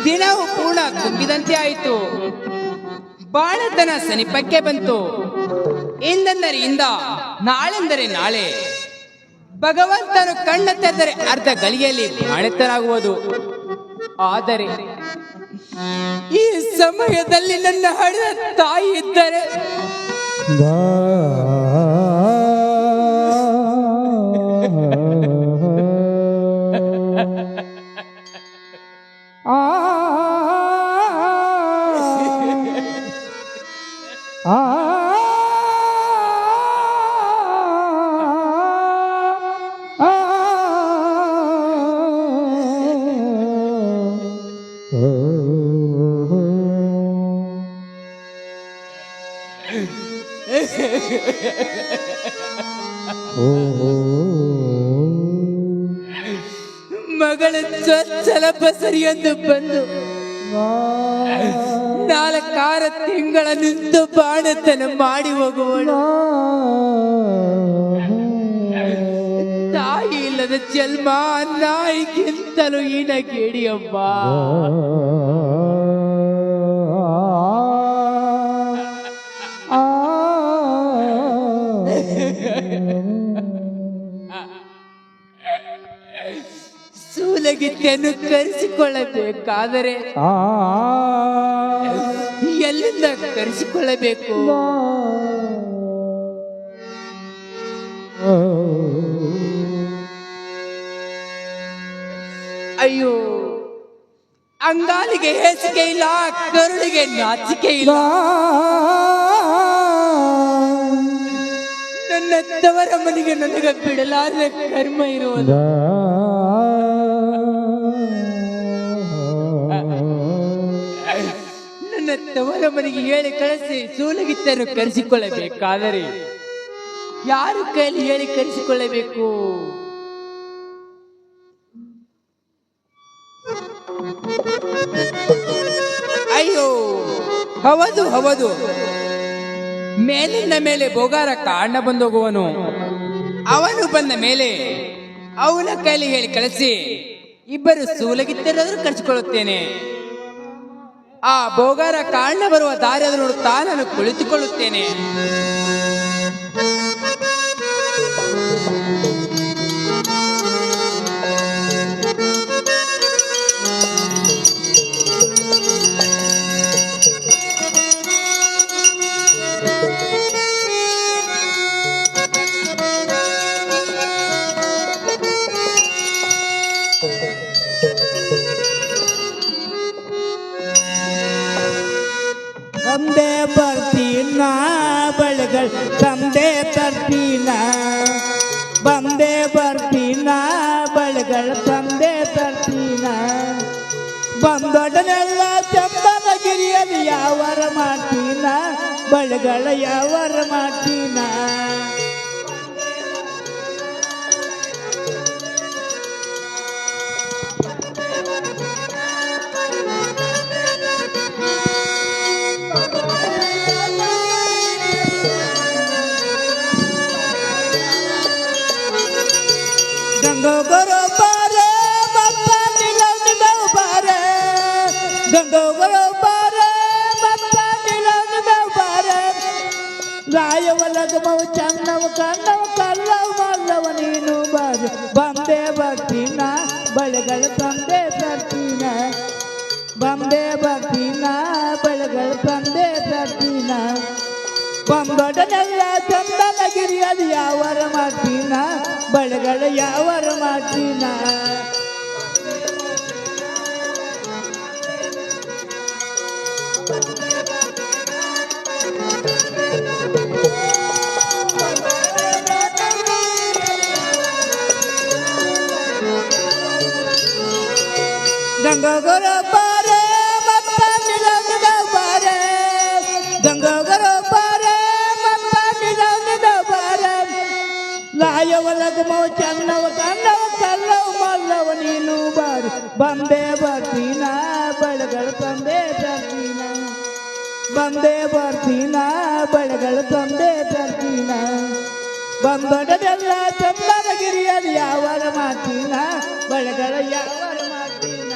ದಿನವು ಪೂರ್ಣ ತುಂಬಿದಂತೆ ಆಯಿತು. ಬಾಳತನ ಸನಿಪಕ್ಕೆ ಬಂತು. ಇಂದೆಂದರೆ ಇಂದ, ನಾಳೆಂದರೆ ನಾಳೆ. ಭಗವಂತನು ಕಣ್ಣ ತೆರೆದರೆ ಅರ್ಧ ಗಳಿಗೆಯಲ್ಲಿ ಬಾಳೆತನಾಗುವುದು. ಆದರೆ ಈ ಸಮಯದಲ್ಲಿ ನನ್ನ ಹಡೆದ ತಾಯಿ ಇದ್ದರೆ ಮಗಳ ಚೊಚ್ಚಲ ಬಸರಿಯೊಂದು ಬಂದು 4 ತಿಂಗಳ ನಿಂತು ಬಾಣತನ ಮಾಡಿ ಹೋಗುವಳು. ತಾಯಿ ಇಲ್ಲದ ಜನ್ಮ ನಾಯಿಗಿಂತಲೂ ಹೀನಗೇಡಿಯಮ್ಮ. ಸೂಲಗಿತ್ತೆಯನ್ನು ಕರೆಸಿಕೊಳ್ಳಬೇಕಾದರೆ ಎಲ್ಲಿಂದ ಕರೆಸಿಕೊಳ್ಳಬೇಕು? ಅಯ್ಯೋ, ಅಂಗಾಲಿಗೆ ಹೇಸಿಗೆ ಇಲ್ಲ, ಕರುಳಿಗೆ ನಾಚಿಕೆ ಇಲ್ಲ. ನನ್ನ ತವರ ಮನೆಗೆ ನನಗೆ ಬಿಡಲಾರದ ಕರ್ಮ ಇರುವುದು. ನನ್ನ ತವರ ಮನೆಗೆ ಹೇಳಿ ಕಳಿಸಿ ಸೂಲಗಿತ್ತನ್ನು ಕರೆಸಿಕೊಳ್ಳಬೇಕಾದರೆ ಯಾರು ಕೈಲಿ ಹೇಳಿ ಕರೆಸಿಕೊಳ್ಳಬೇಕು? ಅಯ್ಯೋ, ಹೌದು ಹೌದು, ಮೇಲಿಂದ ಮೇಲೆ ಬೋಗಾರ ಕಾರಣ ಬಂದೋಗುವನು. ಅವನು ಬಂದ ಮೇಲೆ ಅವನ ಕೈಲಿ ಹೇಳಿ ಕಳಿಸಿ ಇಬ್ಬರು ಸೂಲಗಿತ್ತರಾದ್ರೂ ಕರೆಸಿಕೊಳ್ಳುತ್ತೇನೆ. ಆ ಬೋಗಾರ ಕಾರಣ ಬರುವ ದಾರಿಯಾದ್ರೂ ನೋಡುತ್ತಾ ನಾನು ಕುಳಿತುಕೊಳ್ಳುತ್ತೇನೆ.
ತಂದೆ ಬರ್ತೀನ ಬಳೆಗಳು ತಂದೆ ತರ್ತೀನ, ಬಂದೆ ಬರ್ತೀನ ಬಳೆಗಳು ತಂದೆ ತರ್ತೀನ. ಬಂದೊಡನೆಲ್ಲ ಚಂದನಗಿರಿಯಲ್ಲಿ ಯಾವಾರ ಮಾಡ್ತೀನ, ಬಳೆಗಳ ಯಾವಾರ ಮಾಡ್ತೀನ. ಗಂಗೋ ಗರೋ ಬಾರೆ ಬಪ್ಪ ನಿಲೋ ಬಾರೆ ಗಂಗೋ ಗರೋ ಬಾರೆ ಬಪ್ಪ ನಿಲೋ ಬಾರೆ ರಾಯವಲಗ ಮೌ ಚನ್ನವ ಕನ್ನವ ಕಲ್ಲವ ಮಲ್ಲವ ನೀನು ಬಾರೆ ಬಂದೆ ಬರ್ತೀನ ಬಳೆಗಳ ತಂದೆ ತರ್ತೀನ ಬಂದೆ ಬರ್ತೀನ ಬಳೆಗಳ ತಂದೆ ತರ್ತೀನ ಬಂದೊಡನೆಲ್ಲ ಚಂದನಗಿರಿ ಅದು ಯಾವರ ಮಾಡ್ತೀನ ಬಳೆಗಳ ಯಾವರ ಮಾಡ್ತೀನ ಗಂಗಾ ಗರೋ ಬಾರೆ ಬಪ್ಪ ನಿಲೋ ಬಾರೆ ಗಂಗಾ ಗರೋ ಬಾರೆ ಬಪ್ಪ ನಿಲೋ ಬಾರೆ ರಾಯವಲಗ ಮೌ ಚನ್ನವ ಕನ್ನವ ಕಲ್ಲವ ಮಲ್ಲವ ನೀನು ಬಾರೆ ಬಂದೆ ಬರ್ತೀನ ಬಳೆಗಳ ತಂದೆ ತರ್ತೀನ ಬಂದೆ ಬರ್ತೀನ ಬಳೆಗಳ ತಂದೆ ತರ್ತೀನ ಬಂದೊಡನೆಲ್ಲ ಚಂದನಗಿರಿ ಅದು ಯಾವರ ಮಾಡ್ತೀನ ಬಳೆಗಳ ಯಾವರ ಮಾಡ್ತೀನ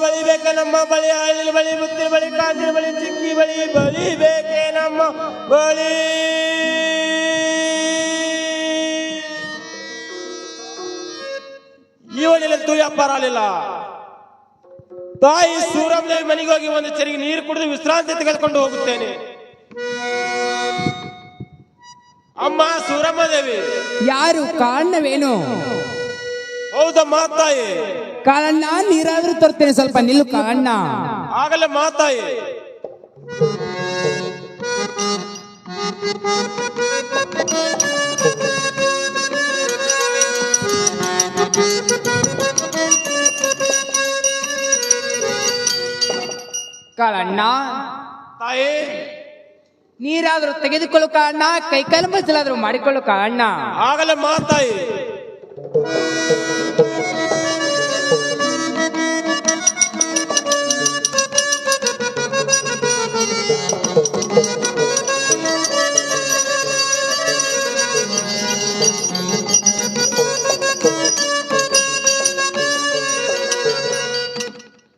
ಬಳಿಬೇಕೆ ನಮ್ಮ ಬಳಿ ಹಳ್ಳಿ ಬಳಿ ಬುತ್ತಿ ಬಳಿ ಕಾಂತಿನ ಬಳಿ ಚಿಕ್ಕಿ ಬಳಿ ಬಳಿಬೇಕೆ ನಮ್ಮ ಬಳಿ ಇವನಿಲ್ಲಂತೂ ವ್ಯಾಪಾರ ಆಗಲಿಲ್ಲ. ತಾಯಿ ಸೂರಮ್ಮದೇವಿ ಮನೆಗೆ ಹೋಗಿ ಒಂದು ಚೆರಿಗೆ ನೀರು ಕುಡಿದು ವಿಶ್ರಾಂತಿ ತೆಗೆದುಕೊಂಡು ಹೋಗುತ್ತೇನೆ. ಅಮ್ಮ ಸೂರಮ್ಮದೇವಿ.
ಯಾರು ಕಾರಣವೇನು?
ಹೌದಮ್ಮ ತಾಯಿ.
ಕಾಳಣ್ಣ ನೀರಾದ್ರೂ ತರ್ತೇನೆ, ಸ್ವಲ್ಪ ನಿಲ್ಲು ಕಾಳಣ್ಣ.
ಆಗಲೇ ಮಾತಾಯಿ.
ಕಾಳಣ್ಣ
ತಾಯಿ
ನೀರಾದ್ರೂ ತೆಗೆದುಕೊಳ್ಳು ಕಾಳಣ್ಣ, ಕೈ ಕಾಲು ಮಸಲಾದ್ರೂ ಮಾಡಿಕೊಳ್ಳು ಕಾಳಣ್ಣ.
ಆಗಲೇ ಮಾತಾಯಿ.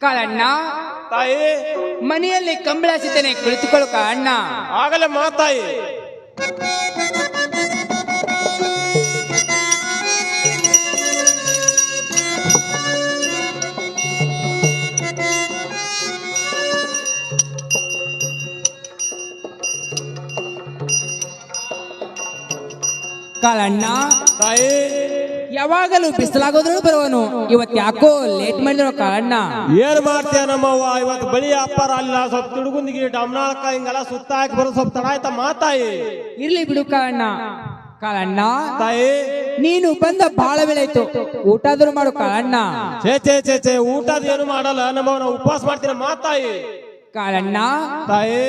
ಕಾಳಣ್ಣ
ತಾಯಿ
ಮನೆಯಲ್ಲಿ ಕಂಬಳ ಹಸಿದ್ದೇನೆ, ಕುಳಿತುಕೊಳ್ಳು ಕಾಳಣ್ಣ.
ಆಗಲೇ ಮಾತಾಯಿ.
ಕಾಳಣ್ಣ
ತಾಯಿ
ಯಾವಾಗಲೂ ಬಿಸಿಲಾಗೋದ್ರೂ ಬರುವನು, ಇವತ್ತು ಯಾಕೋ ಲೇಟ್ ಮಾಡಿದ್ರು ಕಾಳಣ್ಣ.
ಏನ್ ಮಾಡ್ತೀಯ ನಮ್ಮವ್ವ, ಇವತ್ತು ಬಳಿ ವ್ಯಾಪಾರ ಅಲ್ಲ, ಸ್ವಲ್ಪ ತಿಡುಗುಂದಿಗೆ ಡಮ್ನಾಳಕ ಹಿಂಗೆಲ್ಲ ಸುತ್ತ ಹಾಕಿ ಬರೋ ಸ್ವಲ್ಪ ತಡ ಆಯ್ತಾ ಮಾತಾಯಿ.
ಇರ್ಲಿ ಬಿಡು ಕಾಳಣ್ಣ. ಕಾಳಣ್ಣ
ತಾಯಿ
ನೀನು ಬಂದ ಬಹಳ ವೇಳೆ ಆಯ್ತು, ಊಟ ಆದ್ರೂ ಮಾಡು ಕಾಳಣ್ಣ.
ಛೇ ಛೇ ಛೇ ಛೇ, ಊಟದ ಏನು ಮಾಡಲ್ಲ ನಮ್ಮವ್ವ, ಉಪವಾಸ ಮಾಡ್ತೀನಿ ಮಾತಾಯಿ.
ಕಾಳಣ್ಣ
ತಾಯಿ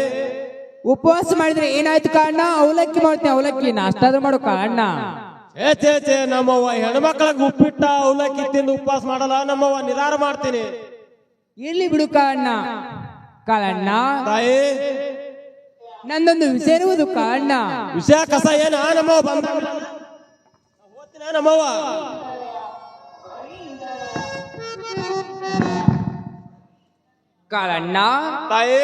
ಉಪವಾಸ ಮಾಡಿದ್ರೆ ಏನಾಯ್ತು ಕಾಳಣ್ಣ? ಅವಲಕ್ಕಿ ಮಾಡ್ತೀನಿ, ಅವಲಕ್ಕಿ ನಾಷ್ಟ ಆದ್ರೂ ಮಾಡು ಕಾಳಣ್ಣ.
ಛೇ ಛೇ ಛೇ, ನಮ್ಮವ್ವ ಹೆಣ್ಮಕ್ಳಿಗೆ ಉಪ್ಪಿಟ್ಟ ಅವಲಕ್ಕಿ ತಿಂದು ಉಪವಾಸ ಮಾಡಲ್ಲ ನಮ್ಮವ್ವ, ನಿಧಾನ ಮಾಡ್ತೀನಿ.
ಇರ್ಲಿ ಬಿಡು ಕಾಳಣ್ಣ. ಕಾಳಣ್ಣ
ತಾಯಿ
ನಂದೊಂದು ವಿಷಯ ಇರುವುದು ಕಾಳಣ್ಣ.
ವಿಷಯ ಕಸ ಏನ ನಮ್ಮವ್ವ ಬಂದ ಓದ್ತೀನ ನಮ್ಮವ್ವ.
ಕಾಳಣ್ಣ
ತಾಯಿ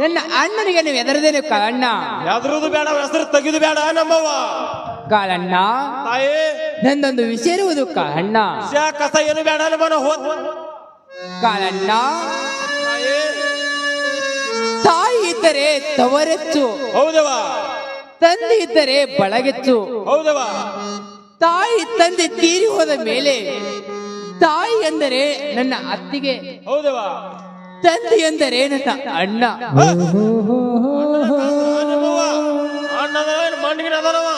ನನ್ನ ಅಣ್ಣನಿಗೆ ನೀವು ಎದರದೇನೆ ಕಾಳಣ್ಣ.
ಯಾವ್ದ್ರದ್ದು ಬೇಡ, ಹೆಸರು ತೆಗಿದು ಬೇಡ ನಮ್ಮವ್ವ.
ಕಾಳಣ್ಣ
ತಾಯಿ
ನಂದೊಂದು ವಿಷಯ ಇರುವುದು ಕಾಳಣ್ಣ.
ವಿಷಯ ಕಸ ಏನು ಬೇಡ ನಮ್ಮನ ಹೋದ್.
ಕಾಳಣ್ಣ
ತಾಯಿ
ತಾಯಿ ಇದ್ದರೆ ತವರೆಚ್ಚು,
ಹೌದವ.
ತಂದೆ ಇದ್ದರೆ ಬಳಗೆಚ್ಚು.
ಹೌದವ.
ತಾಯಿ ತಂದೆ ತೀರಿ ಹೋದ ಮೇಲೆ ತಾಯಿ ಎಂದರೆ ನನ್ನ ಅತ್ತಿಗೆ,
ಹೌದವ.
ತಂದೆ ಎಂದರೆ ನನ್ನ ಅಣ್ಣ.
ನಮ್ಮವ್ವ ಅಣ್ಣದ ಮಣ್ಣಿನ ಅದನವ,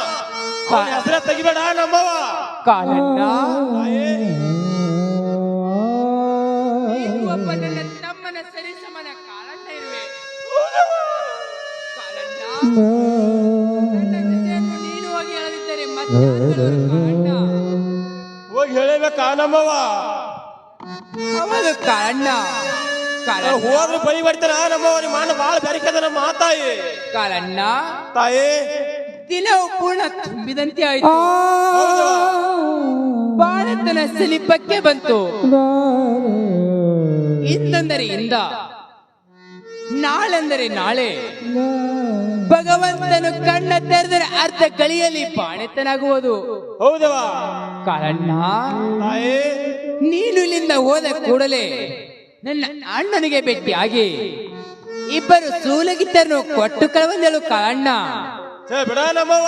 ಹೆಸರ ತೆಗಿಬೇಡ ನಮ್ಮವ್ವ.
ಕಾಳಣ್ಣ
ತಾಯಿ
ನೀನು ಒಬ್ಬ ನನ್ನ ತಮ್ಮನ ಸರಿಸಮನ ಕಾಳಣ್ಣ ಇರುವೆ. ಕಾಳಣ್ಣ ನನ್ನ ವಿಷಯನ್ನು ನೀನು ಹೋಗಿ ಹೇಳದಿದ್ದರೆ ಮತ್ತೆ ಕಾಳಣ್ಣ.
ಹೋಗಿ ಹೇಳಬೇಕಾ ನಮ್ಮವ್ವ?
ಹೌದು ಕಾಳಣ್ಣ. ಕಾಳಣ್ಣ
ಹೋದ್ರೆ ಬಳಿ ಬರ್ತಾರ ನಮ್ಮವ್ವ, ನಿಮ್ಮ ಅಣ್ಣ ಬಾಳ ಬೆರಿಕದ ನಮ್ಮ ತಾಯಿ.
ಕಾಳಣ್ಣ
ತಾಯಿ
ದಿನವು ಪೂರ್ಣ ತುಂಬಿದಂತೆ ಆಯಿತು. ಬಾಳತನ ಸಲಿಪಕ್ಕೆ ಬಂತು. ಇಂದಂದರೆ ಇಂದ, ನಾಳೆಂದರೆ ನಾಳೆ. ಭಗವಂತನು ಕಣ್ಣ ತೆರೆದರೆ ಅರ್ಧ ಗಳಿಯಲ್ಲಿ ಬಾಣೆತನಾಗುವುದು.
ಹೌದವ
ಕಾರಣ
ತಾಯಿ,
ನೀನು ಇಲ್ಲಿಂದ ಹೋದ ಕೂಡಲೇ ನನ್ನ ಅಣ್ಣನಿಗೆ ಭೇಟಿಯಾಗಿ ಇಬ್ಬರು ಸೂಲಗಿತ್ತರನ್ನು ಕೊಟ್ಟು ಕಳವಂದಳು. ಕಾರಣ
ಬಿಡ ನಮ್ಮವ್ವ,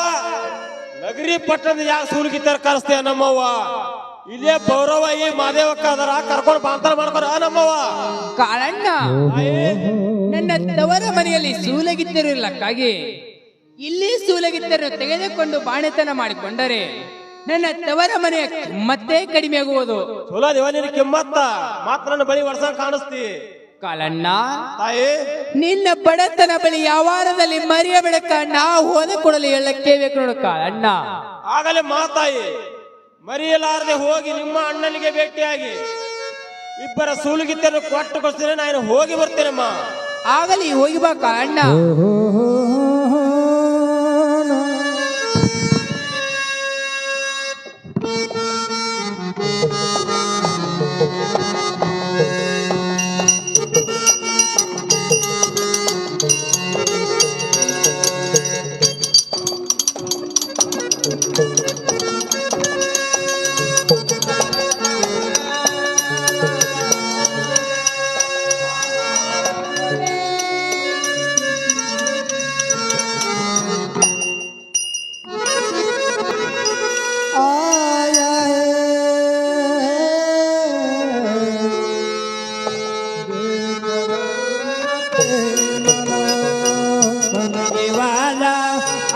ನಗರಿ ಪಟ್ಟಣದ ಯಾಕೆ ಸೂಲ್ಗಿತ್ತಾರ ಕರೆಸ್ತೇವ ನಮ್ಮವ್ವ? ಇಲ್ಲೇ ಗೌರವ ಈ ಮಾದೇವಕ್ಕ ಅದರ ಕರ್ಕೊಂಡು ಬಾಂತರ ಮಾಡ್ಕೊರ ನಮ್ಮವ್ವ.
ಕಾರಣ ನನ್ನ ತವರ ಮನೆಯಲ್ಲಿ ಸೂಲಗಿತ್ತರಿಲ್ಲಕ್ಕಾಗಿ ಇಲ್ಲಿ ಸೂಲಗಿತ್ತರನ್ನು ತೆಗೆದುಕೊಂಡು ಬಾಣೆತನ ಮಾಡಿಕೊಂಡರೆ ನನ್ನ ತವರ ಮನೆಯ ಮತ್ತೆ ಕಡಿಮೆ ಆಗುವುದು.
ಚಲೋ ದೇವ ನಿನ್ನ ಕಿಮ್ಮತ್ತ ಮಾತ್ರ ನನ್ನ ಬಳಿ ವರ್ಷ ಕಾಣಿಸ್ತಿ.
ಕಾಲಣ್ಣ
ತಾಯಿ,
ನಿನ್ನ ಬಡತನ ಬಳಿ ಯಾವಾರದಲ್ಲಿ ಮರಿಯ ಬೆಳಕ ನಾವು ಹೋದ ಕೊಡಲು ಹೇಳಕ್ಕೆ ಬೇಕು ನೋಡು. ಕಾಲಣ್ಣ
ಆಗಲೇ ಮಾತಾಯಿ ಮರೆಯಲಾರದೆ ಹೋಗಿ ನಿಮ್ಮ ಅಣ್ಣನಿಗೆ ಭೇಟಿಯಾಗಿ ಇಬ್ಬರ ಸೂಲಗಿತ್ತನ್ನು ಕೊಟ್ಟು ಕೊಡ್ತೇನೆ. ನಾನು ಹೋಗಿ ಬರ್ತೇನಮ್ಮ.
ಆಗಲಿ ಹೋಗಿ ಬಾ ಕಾಲಣ್ಣ.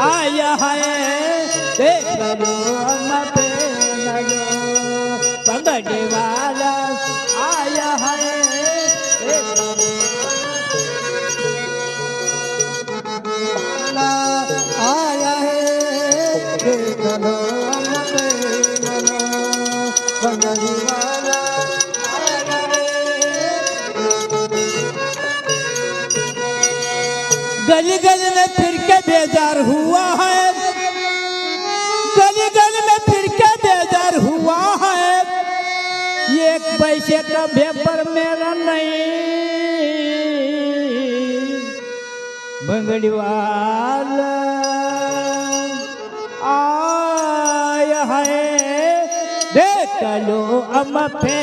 आया है देख लो अम्मा पे पगड़े वाला आया है देख लो आया है देख लो अम्मा पे पगड़े वाला आया है। गली गली में फिर के बेजार हुआ है, गली गली में फिर के बेजार हुआ है। एक पैसे का पेपर मेरा नहीं, बंगड़ी वाला आया है देख लो अम्मा पे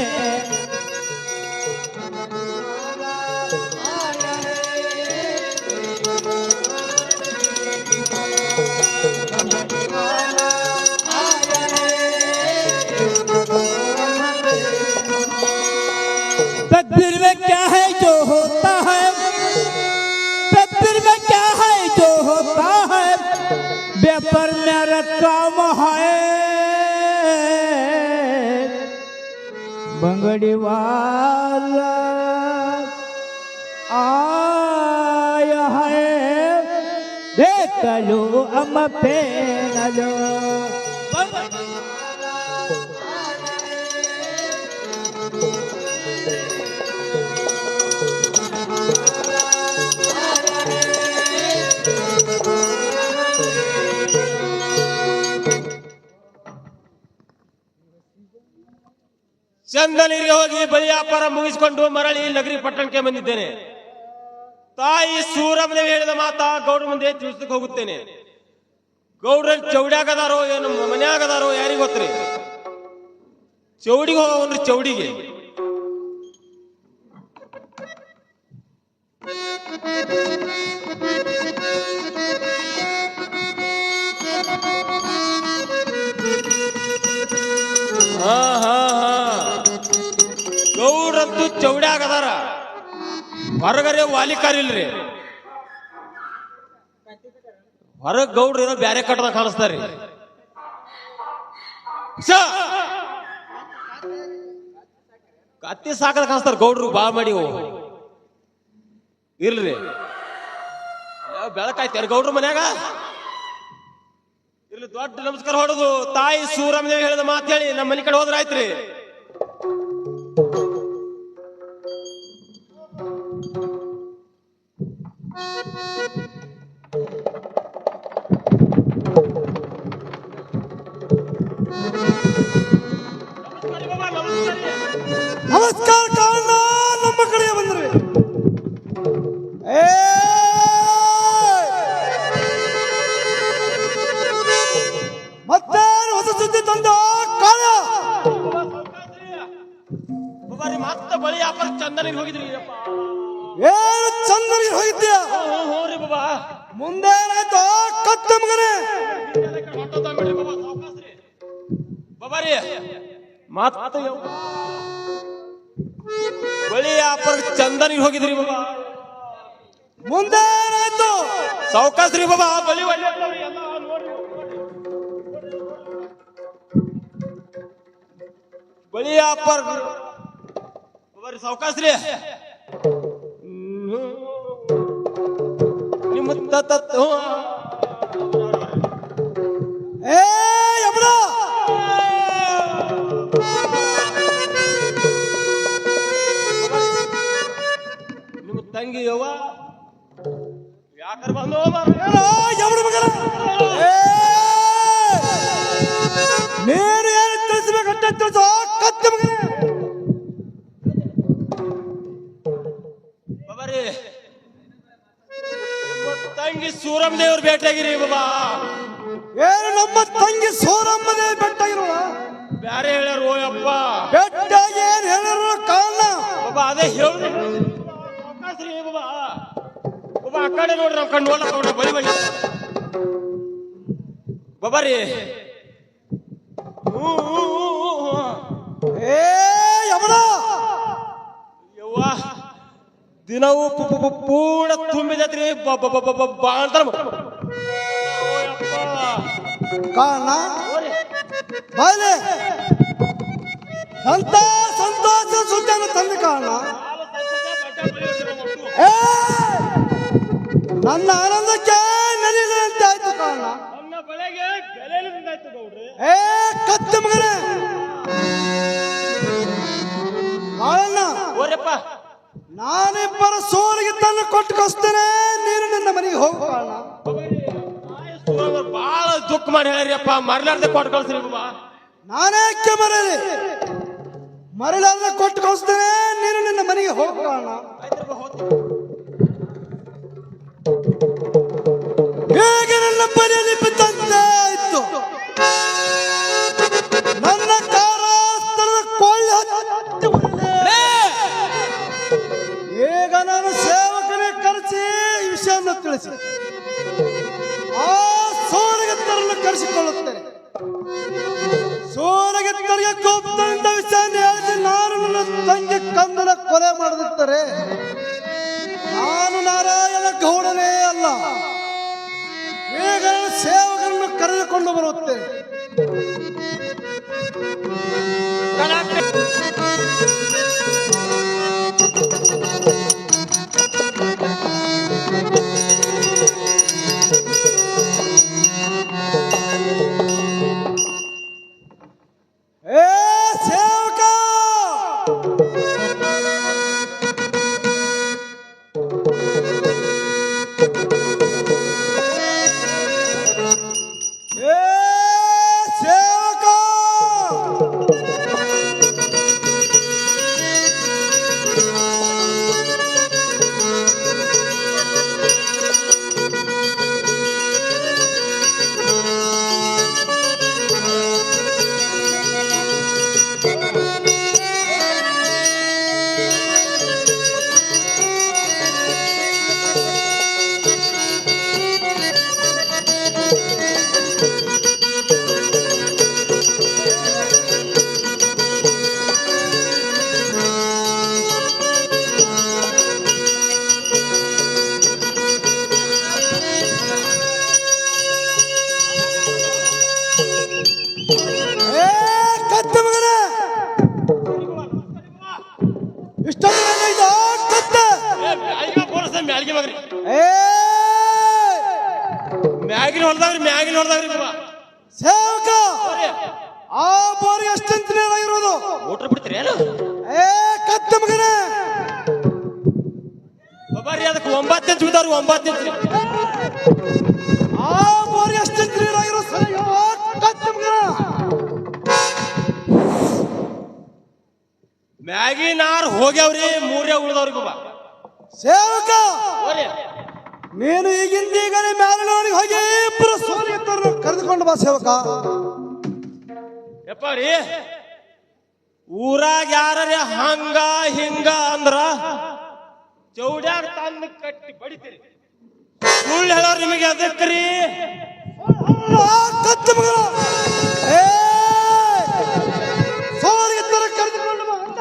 तकदीर में क्या है जो होता है, तकदीर में क्या है जो होता है, बेपर मेरा काम है। बंगड़ी वाला आया है देख लो अम्मा पे न लो।
ಚಂದನಿಗೆ ಹೋಗಿ ಬಳಿ ವ್ಯಾಪಾರ ಮುಗಿಸಿಕೊಂಡು ಮರಳಿ ನಗರಿ ಪಟ್ಟಣಕ್ಕೆ ಬಂದಿದ್ದೇನೆ. ತಾಯಿ ಸೂರಮ್ಮದೇವಿ ಹೇಳಿದ ಮಾತಾ ಗೌಡ್ರ ಮುಂದೆ ತಿಳಿಸಕ್ಕೆ ಹೋಗುತ್ತೇನೆ. ಗೌಡ್ರಲ್ಲಿ ಚೌಡ್ಯಾಗದಾರೋ ಏನು ಮನ್ಯಾಗದಾರೋ ಯಾರಿಗ ಗೊತ್ತ್ರಿ? ಚೌಡಿಗೆ ಹೋಗೋನ್ರಿ, ಚೌಡಿಗೆ. ಹಾ ಹಾ ಹಾ ಗೌಡ್ರಂತೂ ಚೌಡ್ಯಾಗದಾರ, ಹೊರಗರೆ ವಾಲಿಕಾರಿಲ್ರಿ. ಹೊರಗ್ ಗೌಡ್ರ ಏನೋ ಬ್ಯಾರೆ ಕಟ್ಟದ ಕಾಣಿಸ್ತಾರ್ರಿ. ಕತ್ತಿ ಸಾಕದ ಕಾಣಿಸ್ತಾರ ಗೌಡ್ರು ಬಾ ಮಾಡಿ ಇರ್ಲಿ. ಬೆಳಕಾಯ್ತಾರ ಗೌಡ್ರು ಮನ್ಯಾಗ ಇರ್ಲಿ. ದೊಡ್ಡ ನಮಸ್ಕಾರ ಹೊಡೋದು ತಾಯಿ ಸೂರಮ್ಮದೇವಿ ಹೇಳಿದ ಮಾತು ಹೇಳಿ ನಮ್ಮ ಮನೆ ಕಡೆ ಹೋದ್ರ ಆಯ್ತ್ರಿ. ನಮಸ್ಕಾರ ಕಾರಣ ನಮ್ಮ ಕಡೆಗೆ ಬಂದ್ರಿ. ಮತ್ತೇನು ಹೊಸ ಸುದ್ದಿ ತಂದ ಕಾಳ?
ಮತ್ತೆ ಬಳಿ ವ್ಯಾಪಾರ ಚಂದನಿಗೆ ಹೋಗಿದ್ರಿ
ಏನು ಚಂದನಿಗೆ ಹೋಗಿದ್ಯಾ?
ಹೋಗ್ರಿ ಬಾಬಾ.
ಮುಂದೇನಾಯ್ತು ಕತ್ತ ಮಗನೇ?
ಬಾಬಾರಿ ಮತ್ತೆ ಬಳಿ ವ್ಯಾಪಾರ ಚಂದನಿಗೆ ಹೋಗಿದ್ರಿ ಬಾಬಾ.
ಮುಂದೇನಾಯ್ತು?
ಸಾವುಕಾಸ್ರಿ ಬಾಬಾ ಬಲಿ ಬಳಿ ವ್ಯಾಪಾರ ಬಾಬಾರಿ ಸಾವುಕಾಸ್ರಿ ನಿಮ್ಮ
ಏ ಯಮನ,
ನಿಮ್ಮ ತಂಗಿ ಯವ್ವ ಯಾಕರ್ ಬಂದು
ಏನೋ ಯಮನ ಮಗನ? ನೀನು ಏನು ತಿಳಿಸ್ಬೇಕಂತ ತಿಳಿಸೋ ಕತ್ತ ಮಗನೇ?
ಬಾಬಾರಿ ನಿಮ್ಮ ತಂಗಿ ಸೂರಮ್ ದೇವ್ರ ಭೇಟಿಯಾಗಿರಿ ಬಾಬಾ.
ಏನು ನಮ್ಮ ತಂಗಿ ಸೋರಮ್ಮನೇ ಬೆಟ್ಟಾಗಿರುವ?
ಬ್ಯಾರೆ ಹೇಳ್ಯಾರ ಓಯಪ್ಪ.
ಬೆಟ್ಟಾಗಿ ಏನು ಹೇಳಿರೋ ಕಾರಣ?
ಬಾಬಾ ಅದೇ ಹೇಳಿ ಸಾವುಕಾಸ್ರಿ ಬಾಬಾ. ಬಾಬಾ ಆ ಕಡೆ ನೋಡ್ರಿ, ನಮ್ಮ ಕಣ್ಣು ನೋಡ್ಲಕ್ಕ ಬಲಿ ಬಲಿ ಬಾಬಾರಿ.
ಏ ಯಮನ,
ಯವ್ವ ದಿನವೂ ಪೂರ್ಣ ತುಂಬಿದತ್ರಿ ಬಾಂತರ
ಕಾರಣ ಬಾಯ್ಲೆ ಅಂತ ಸಂತೋಷ ಸುದ್ದಿಯನ್ನು ತಂದ ಕಾರಣ ಏ ನನ್ನ ಆನಂದಕ್ಕೆ ನಲಿದಂತೆ ಆಯ್ತು ಕಾರಣ.
ನನ್ನ ಬೆಳೆಗೆ ಬೆಲೆಯಿಂದಾಯ್ತು ಗೌಡ್ರಿ.
ಏ ಕತ್ತ ಮಗನೇ ಕಾರಣ,
ಓರಪ್ಪ
ನಾನಿಬ್ಬರ ಸೋಲಿಗೆ ತಂದು ಕೊಟ್ಟು ಕಸ್ತೇನೆ, ನೀನು ನಿನ್ನ ಮನೆಗೆ ಹೋಗು ಕಾರಣ.
ಬಾಳ ದುಃಖ ಮಾಡಿ ಹೇಳ್ರಿಯಪ್ಪ, ಮರಲಾರ್ದೆ ಕೊಟ್ಟು ಕಳ್ಸ್ರಿ ಬಾಬಾ.
ನಾನೇಕೆ ಮರಲಿ? ಮರಲಾರ್ದೆ ಕೊಟ್ಟು ಕಳಿಸ್ತೇನೆ, ನೀನು ನಿನ್ನ ಮನೆಗೆ ಹೋಗು ಕಾರಣ. ಹೇಗೆ ನನ್ನ ಮನೆಯಲ್ಲಿ ಬಿದ್ದಂತೆ ಆಯ್ತು. ನನ್ನ ಕಾರಾಸ್ತರದ ಕೊಳ್ಳೆ ಹತ್ತಿ ಬಂದೆ. ಈಗ ನಾನು ಸೇವಕನೇ ಕರೆಸಿ ಈ ವಿಷಯವನ್ನು ತಿಳಿಸಿ ಆ ಸೋರಗತ್ತರನ್ನು ಕರೆಸಿಕೊಳ್ಳುತ್ತೇನೆ. ಸೋರಗತ್ತರಿಗೆ ಕೋಪದಿಂದ ವಿಷಯವನ್ನು ಹೇಳಿಸಿ ನಾನು ನನ್ನ ತಂಗಿ ಕಂದನ ಕೊಲೆ ಮಾಡದಿದ್ದರೆ ನಾನು ನಾರಾಯಣ ಗೌಡನೇ ಅಲ್ಲ. ಈಗ ಸೇವಕರನ್ನು ಕರೆದುಕೊಂಡು ಬರುತ್ತೇನೆ. ಏ ಸೇವಕ, ಏ ಸೇವಕ, ಏ ಕತ್ತ ಮಗನೇ, ಇಷ್ಟೊಂದು ಇದು ಕತ್ತ.
ಮ್ಯಾಲ್ಗಿ ಮಗ್ರಿ,
ಏ
ಮ್ಯಾಗಿನ ಹೊಲ್ದಾಗ್ರಿ ಬಾಬಾ.
ಸೇವಕ, ಆ ಬೋರಿ ಎಷ್ಟಂತ ನೀರಾಗಿರೋದು?
ಮೋಟ್ರ್ ಬಿಡ್ತೀರಿ ಏನು
ಏ ಕತ್ತ ಮಗನೇ,
ಬಾಬಾರಿ? ಅದಕ್ಕೆ 9 ಇಂಚ್ ಬಿದ್ದಾವ್ರಿ, 9 ಇಂಚ್.
ಆ ಬೋರಿ ಎಷ್ಟಂತ ನೀರಾಗಿರೋ ಸರಿ ಕತ್ತ ಮಗನ.
ಮ್ಯಾಗಿನ
ಮ್ಯಾಗಿನಾರ್ ಹೋಗ್ಯಾವ್ರಿ ಮೂರೇ ಉಳ್ದವ್ರಿ ಬಾಬಾ
ಸೇವಕ ನೀನು ಈಗಿಂದ ಈಗಲೇ ಮ್ಯಾಲಿನವನಿಗೆ ಹೋಗಿ ಇಬ್ಬರು ಸೋಲಿಗೆತ್ತರನ್ನು ಕರೆದುಕೊಂಡು ಬಾ ಸೇವಕ.
ಯಪ್ಪ ರೀ ಊರಾಗ ಯಾರೇ ಹಂಗ ಹಿಂಗ ಅಂದ್ರ ಚೌಡ್ಯಾಗ ತಂದು ಕಟ್ಟಿ ಬಡಿತೀರಿ. ಸುಳ್ಳು ಹೇಳೋರು ನಿಮಗೆ ಅದಕ್ರಿ
ಸೋಲಿಗೆತ್ತರ ಕರೆದುಕೊಂಡು ಬಾ ಅಂತ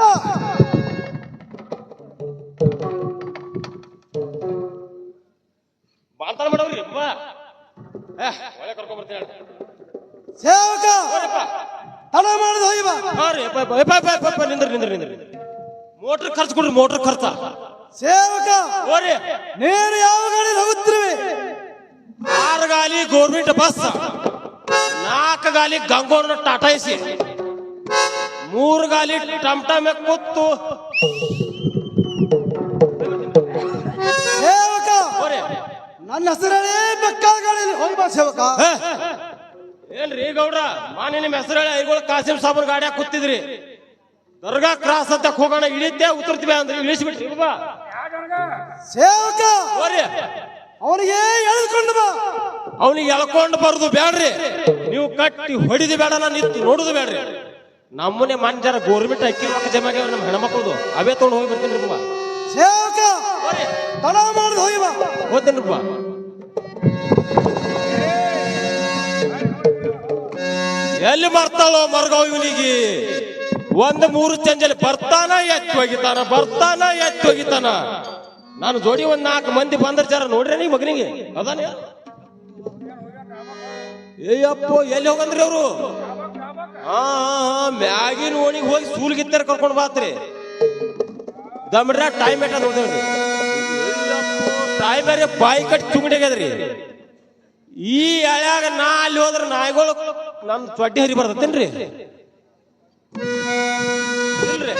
ಮಾತಾಡ ಮಾಡವ್ರಿ ಒಳ್ಳೆ ಕರ್ಕೊಂಡ್ ಬರ್ತೀನಿ
ಸೇವಕ ತಡ ಮಾಡಿದ ಹೋಗಿ ಬಾ.
ನಿಂದ್ರಿ ಮೋಟರ್ ಖರ್ಚು ಕೊಡ್ರಿ ಮೋಟರ್ ಖರ್ಚ
ಸೇವಕ
ಹೋರಿ
ನೀನು ಯಾವ ಗಾಡಿ ಹೋಗುತ್ತಿರುವೆ?
6 ಗಾಲಿ ಗೌರ್ಮೆಂಟ್ ಬಸ್, 4 ಗಾಲಿ ಗಂಗೋರ್ನ ಟಾಟಾ ಎಸಿ, 3 ಗಾಲಿ ಟಮ್ಟಮೆ ಕೂತು
ಸೇವಕ ನನ್ನ ಹೆಸರೇ ಬೆಕ್ಕಾದ ಗಾಡಿಯಲ್ಲಿ ಹೋಗಿ ಬಾ ಸೇವಕ.
ಏನ್ರಿ ಗೌಡ್ರ ಮಾನ್ಯ ನಿಮ್ಮ ಹೆಸರು ಹೇಳಿ ಐಗೋಳು ಕಾಸಿಂ ಸಾಬನ್ ಗಾಡಿಯಾಗ ಕೂತಿದ್ರಿ. ದರ್ಗಾ ಕ್ರಾಸ್ ಅಂತ ಹೋಗೋಣ ಇಳಿತೆ ಉತ್ತರ್ತೀವಿ ಅಂದ್ರೆ ಇಳಿಸ್ಬಿಟ್ರಿ ಬಾಬಾ.
ಸೇವಕ ಅವನಿಗೆ ಎಳೆದುಕೊಂಡು ಬಾ.
ಅವನಿಗೆ ಎಳ್ಕೊಂಡು ಬರುದು ಬೇಡ್ರಿ, ನೀವು ಕಟ್ಟಿ ಹೊಡಿದು ಬೇಡ, ನಾನು ನಿಂತು ನೋಡುದು ಬೇಡ್ರಿ. ನಮ್ಮನೆ ಮಂಜಾರ ಗೋರ್ಮೆಂಟ್ ಅಕ್ಕಿ ರೊಕ್ಕ ಜಮಾ ನಮ್ಮ ಹೆಣ್ಮಕ್ಳದು ಅವೇ ತೊಗೊಂಡು ಹೋಗಿ ಬರ್ತೀನಿ ಬಾಬಾ.
ಸೇವಕ ತಡ ಮಾಡುದು ಹೋಗಿ ಬಾ.
ಹೋಗ್ತೇನ್ರಿ ಬಾ. ಎಲ್ಲಿ ಬರ್ತಾಳೋ ಮರ್ಗಾವ್ ಇವನಿಗೆ 1-3 ಚಂಜಲ್ಲಿ ಬರ್ತಾನ ಎತ್ತಿ ಹೋಗಿತಾನ. ನಾನು ಜೋಡಿ 4 ಮಂದಿ ಬಂದ್ರ ಜರ ನೋಡ್ರಿ ನೀ ಮಗನಿಗೆ ಅದಾನೆ. ಏಯಪ್ಪೋ ಎಲ್ಲಿ ಹೋಗಂದ್ರಿ ಅವರು? ಮ್ಯಾಗಿನ ಓಣಿಗೆ ಹೋಗಿ ಸೂಲ್ಗಿತ್ತಾರ ಕರ್ಕೊಂಡು ಬಾತ್ರಿ. ದಮ್ರ ಟೈಮ್ ಏಟ ನೋಡ್ದೇವ್ರಿ. ಟೈಮ್ ಬೇರೆ ಬಾಯಿ ಕಟ್ಟಿ ತುಂಗಡಿಗ್ಯದ್ರಿ. ಈ ಎಳ್ಯಾಗ ನಾ ಅಲ್ಲಿ ಹೋದ್ರ ನಾಯಿಗಳು ನನ್ ಚೊಡ್ಡಿ ಹರಿ ಬರ್ತೇನ್ರಿ. ಇಲ್ರಿ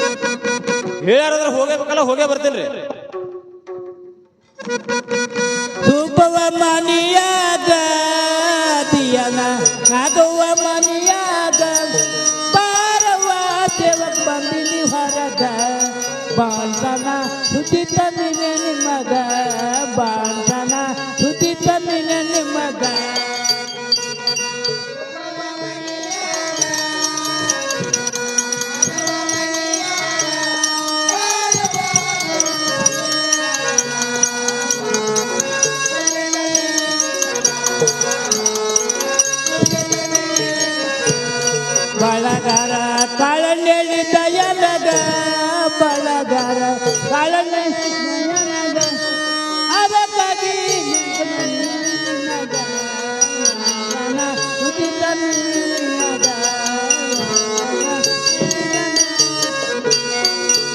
ಹೇಳ್ಯಾರ ಹೋಗಬೇಕಲ್ಲ ಹೋಗೇ ಬರ್ತೇನ್ರಿ.
ಧೂಪವ ಮನಿಯಾಗ ದಿಯನ ನಾಗವ್ವ ಮನಿಯಾಗ ಬಾರವ್ವ ಸೇವಕ ಬಂದಿನಿ ಹೊರಗ ಬಾಂಧನ ಸುದ್ದಿ ತಂದಿನಿ ನಿಮಗ ಬಾಂಧನ ಸುದ್ದಿ ತಂದಿನಿ ನಿಮಗ. ಬಳಗಾರ ಕಾಳಣ್ಣಿ ದಯನಗ ಬಳಗಾರ ಕಾಳಣ್ಣಿ ದಯನಗ ಅದಕ್ಕಾಗಿ ಉಚಿತ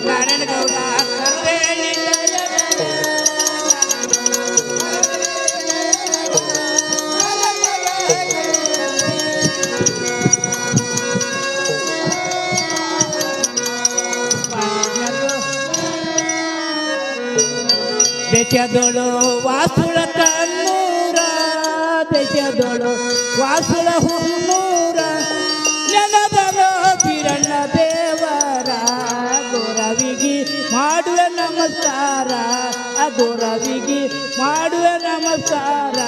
ನಾರಾಯಣಗೌಡ ಕರ್ವೇಳಿ ದೇಶದೊಳು ವಾಸುಳ ಕಣ್ಣೂರ ದೇಶದೊಳು ವಾಸುಳ ಹುನ್ನೂರ ನೆನದನು ಬೀರಣ್ಣ ದೇವರ ಗೋರವಿಗಿ ಮಾಡುವೆ ನಮಸ್ಕಾರ ಗೋರವಿಗಿ ಮಾಡುವೆ ನಮಸ್ಕಾರ.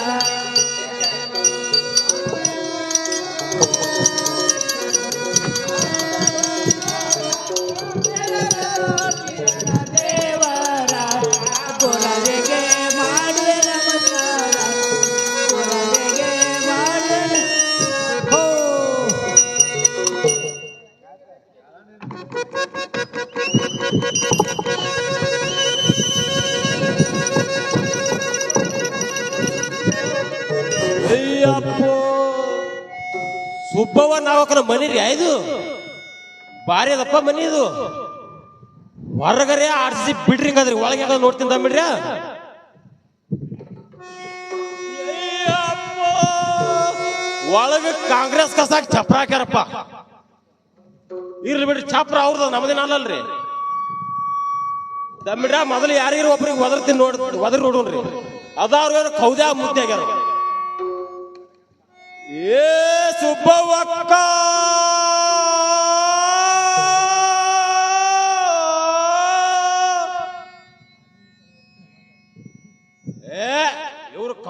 ಅಯ್ಯಪ್ಪೋ ಸುಬ್ಬವ್ವ ನಾವಕನ ಮನಿ ರೀ ಇದು ಬಾರಿ ಅದಪ್ಪ ಮನಿ ಇದು. ಹೊರಗರೆ ಆಡ್ಸಿ ಬಿಡ್ರಿ ಅದ್ರಿ ಒಳಗೆ ನೋಡ್ತೀನಿ ತಮ್ಮಿಡ್ರಿ. ಒಳಗ ಕಾಂಗ್ರೆಸ್ ಕಸಾಕ್ ಚಪ್ರ ಹಾಕ್ಯಾರಪ್ಪ. ಇರ್ಲಿ ಬಿಡ್ರಿ ಚಪ್ರ ಅವ್ರದ ನಮ್ಮದೇನ ಅಲ್ಲಲ್ರಿ. ತಮ್ಮಿಡ್ರ ಮೊದಲು ಯಾರಿಗಾರ ಒಬ್ರಿಗೆ ಒದರ್ತೀನಿ ಒದರ್ ನೋಡೋಣ್ರಿ. ಅದಾವ್ರ ಕೌದ್ಯಾ ಮುದ್ದೆ ಆಗ್ಯಾರ. ಏ ಸುಬ್ಬವ್ವಕ್ಕ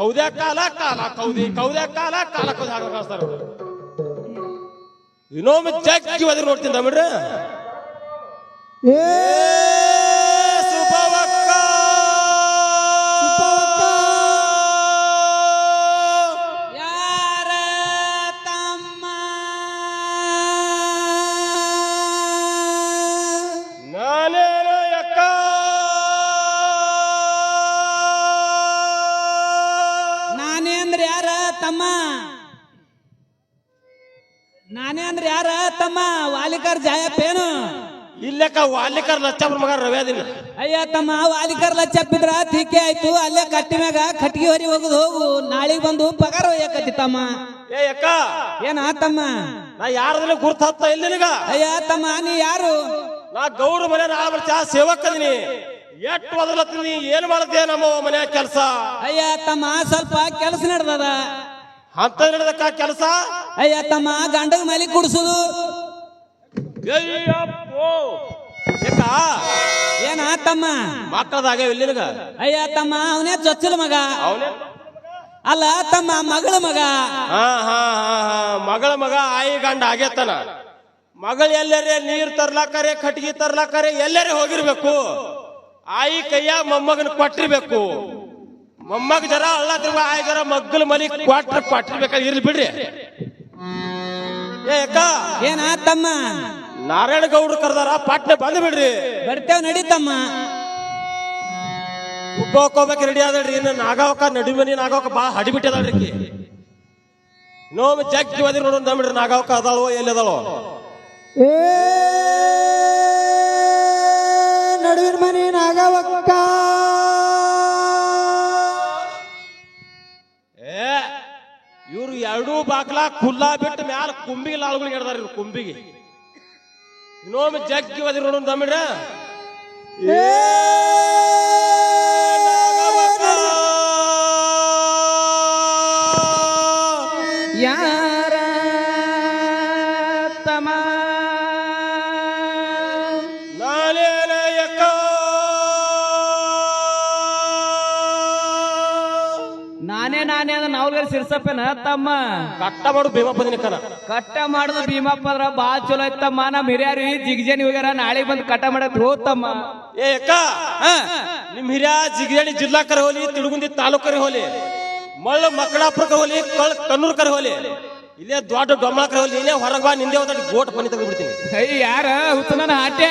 ಕೌದ್ಯಾ ಕಾಲ ಕಾಲ ಕೌದಿ ಕೌದ್ಯಾ ಕಾಲ ಕಾಲ ಕೌದಿ ಹಾಗೆ ಕಳಿಸ್ತಾರ. ಇನ್ನೊಮ್ಮೆ ಜಗ್ಗಿ ಒದರಿ ನೋಡ್ತೀನಿ ತಮಿಳ್ರಿ. ಸುಬ್ಬವ್ವಕ್ಕ
ಯಾರ ತಮ್ಮ
ನಾನೇನ ಅಕ್ಕ
ನಾನೇ ಅಂದ್ರೆ ಯಾರ ತಮ್ಮ ನಾನೇ ಅಂದ್ರೆ ಯಾರ ತಮ್ಮ ವಾಲಿಕರ್ ಜಾಯಪ್ಪೇನು
ಇಲ್ಲಕ್ಕ ವಾಲಿಕರ್ ಲಚ್ಚಪ್ಪನ ಮಗ ರವ್ಯಾದಿನ.
ಅಯ್ಯ ತಮ್ಮ ವಾಲಿಕರ್ ಲಚ್ಚಪ್ಪಿದ್ರ ತಿಕ್ಕೆ ಆಯ್ತು ಅಲ್ಲೇ ಕಟ್ಟಿ ಮ್ಯಾಗ ಕಟ್ಟಿಗೆ ಹೊರಿ ಹೋಗುದು ಹೋಗು ನಾಳಿಗೆ ಬಂದು ಪಗಾರ ಒಯ್ಯಕತ್ತಿ ತಮ್ಮ.
ಏ ಅಕ್ಕ
ಏನ ತಮ್ಮ
ನಾ ಯಾರದನ್ನ ಗುರ್ತ ಹತ್ತ ಇಲ್ಲ ನಿನಗ?
ಅಯ್ಯ ತಮ್ಮ ನೀ ಯಾರು?
ನಾ ಗೌಡ್ರ ಮನೆ ನಾಳೆ ವರ್ಷ ಸೇವಕದೀನಿ. ಎಟ್ ಒದಲತ್ತೀನಿ ಏನ್ ಮಾಡತ್ತೆ ನಮ್ಮ ಮನ್ಯಾಗ ಕೆಲಸ?
ಅಯ್ಯ ತಮ್ಮ ಸ್ವಲ್ಪ ಕೆಲಸ ನಡೆದದ.
ಅಂತ ನಡೆದಕ್ಕ ಕೆಲಸ?
ಅಯ್ಯ ತಮ್ಮ ಗಂಡಗ ಮಲಿ ಕುಡಿಸುದು.
ಯಾಕ
ಏನ ತಮ್ಮ
ಮಕ್ಕಳದಾಗ ನಿನಗ?
ಅಯ್ಯ ತಮ್ಮ ಅವನೇ ಚೊಚ್ಚಲ ಮಗ.
ಅವನೇ
ಅಲ್ಲ ತಮ್ಮ ಮಗಳ ಮಗ.
ಹಾ ಹಾ ಹಾ ಹಾ ಮಗಳ ಮಗ ಆಯಿ ಗಂಡ ಆಗೇತನ. ಮಗಳು ಎಲ್ಲರೇ ನೀರ್ ತರ್ಲಾಕರೆ ಕಟ್ಗಿ ತರ್ಲಾಕರೆ ಎಲ್ಲರೇ ಹೋಗಿರ್ಬೇಕು. ಆಯಿ ಕೈಯಾಗ ಮೊಮ್ಮಗನ ಕೊಟ್ಟಿರ್ಬೇಕು. ಮೊಮ್ಮಗ ಜರ ಅಳ್ಳ ತಿರ್ಗ ಆಯಿ ಜರ ಮಗ್ಗಲ ಮಲಿ ಕೊಟ್ಟಿರ್ಬೇಕಾದ್ರೆ ಇರ್ಲಿ ಬಿಡ್ರಿ. ಏ ಅಕ್ಕ
ಏನ ತಮ್ಮ
ನಾರಾಯಣ ಗೌಡ್ರು ಕರ್ದಾರ ಪಾಟ್ನೆ ಬಂದ್ ಬಿಡ್ರಿ.
ಬರ್ತೇವ್ ನಡೀತಮ್ಮ.
ಉಪ್ಪೋಕೋಬೇಕು ರೆಡಿ ಆದಳ್ರಿ. ಇನ್ನು ನಾಗಾವಕ ನಡುಮನಿ ನಾಗಾವಕ ಬಾ ಹಡಿ ಬಿಟ್ಟಿದಾಳ್ರಿ. ಇನ್ನೊಮ್ಮೆ ಜಗ್ಗಿ ಒದಿ ನೋಡೋಣ ತಮ್ಬಿಡ್ರಿ. ನಾಗಾವಕ ಅದಾಳೋ ಎಲ್ಲಿ ಅದಾಳೋ?
ನಡುವಿನ ಮನೆ ನಾಗವಕ್ಕ
ಇವ್ರು ಎರಡೂ ಬಾಕ್ಲಾ ಕುಲ್ಲಾ ಬಿಟ್ಟು ಮ್ಯಾಲ ಕುಂಬಿಗೆ ಲಾಳುಗಳಿಗೆ ಹಿಡ್ದಾರ. ಇವ್ರು ಕುಂಬಿಗೆ ಇನ್ನೊಮ್ಮೆ ಜಗ್ಗಿ ಒದಿ ನೋಡೋಣ ತಮ್ಮಿಡ್ರ.
ಯಾರ ತಮ್ಮ
ನಾನೇನ ಅಕ್ಕ
ನಾನೇ ಅಂದ್ರೆ ನಾವ್ಗಳ ಸಿರ್ಸಪ್ಪನ ತಮ್ಮ.
ಕಟ್ಟ ಮಾಡು ಭೀಮಪ್ಪ ನಿನಕನ.
ಕಟ್ಟ ಮಾಡುದು ಭೀಮಪ್ಪ ಅಂದ್ರ ಬಾ ಚಲೋ ಐತಮ್ಮ. ನಮ್ ಹಿರಿಯರು ಜಿಗ್ಜನಿ ಹೋಗ್ಯಾರ, ನಾಳೆ ಬಂದು ಕಟ್ಟ ಮಾಡತ್ ಹೋತಮ್ಮ.
ಏ ಅಕ್ಕ ನಿಮ್ ಹಿರಿಯ ಜಿಗಜಾಣಿ ಜಿಲ್ಲಾಕರ ಹೋಲಿ, ತಿಳುಗುಂದಿ ತಾಲೂಕರ ಹೋಲಿ, ಮಳ್ಳ ಮಕ್ಕಳಾಪುರಕ ಹೋಲಿ, ಕಣ್ಣೂರ್ಕರ ಹೋಲಿ, ಇಲ್ಲೇ ದೊಡ್ಡ ಡೊಮ್ಮಳಕರ ಹೋಲಿ, ಇಲ್ಲೇ ಹೊರಗೆ ಬಾ ನಿಂದೆ ಹೋದ ಗೋಟ್ ಮನಿ ತೆಗೆದ್ಬಿಡ್ತೀನಿ.
ಅಯ್ಯ ಯಾರ ಹುತ್ತನ ಹಾಟ್ಯ?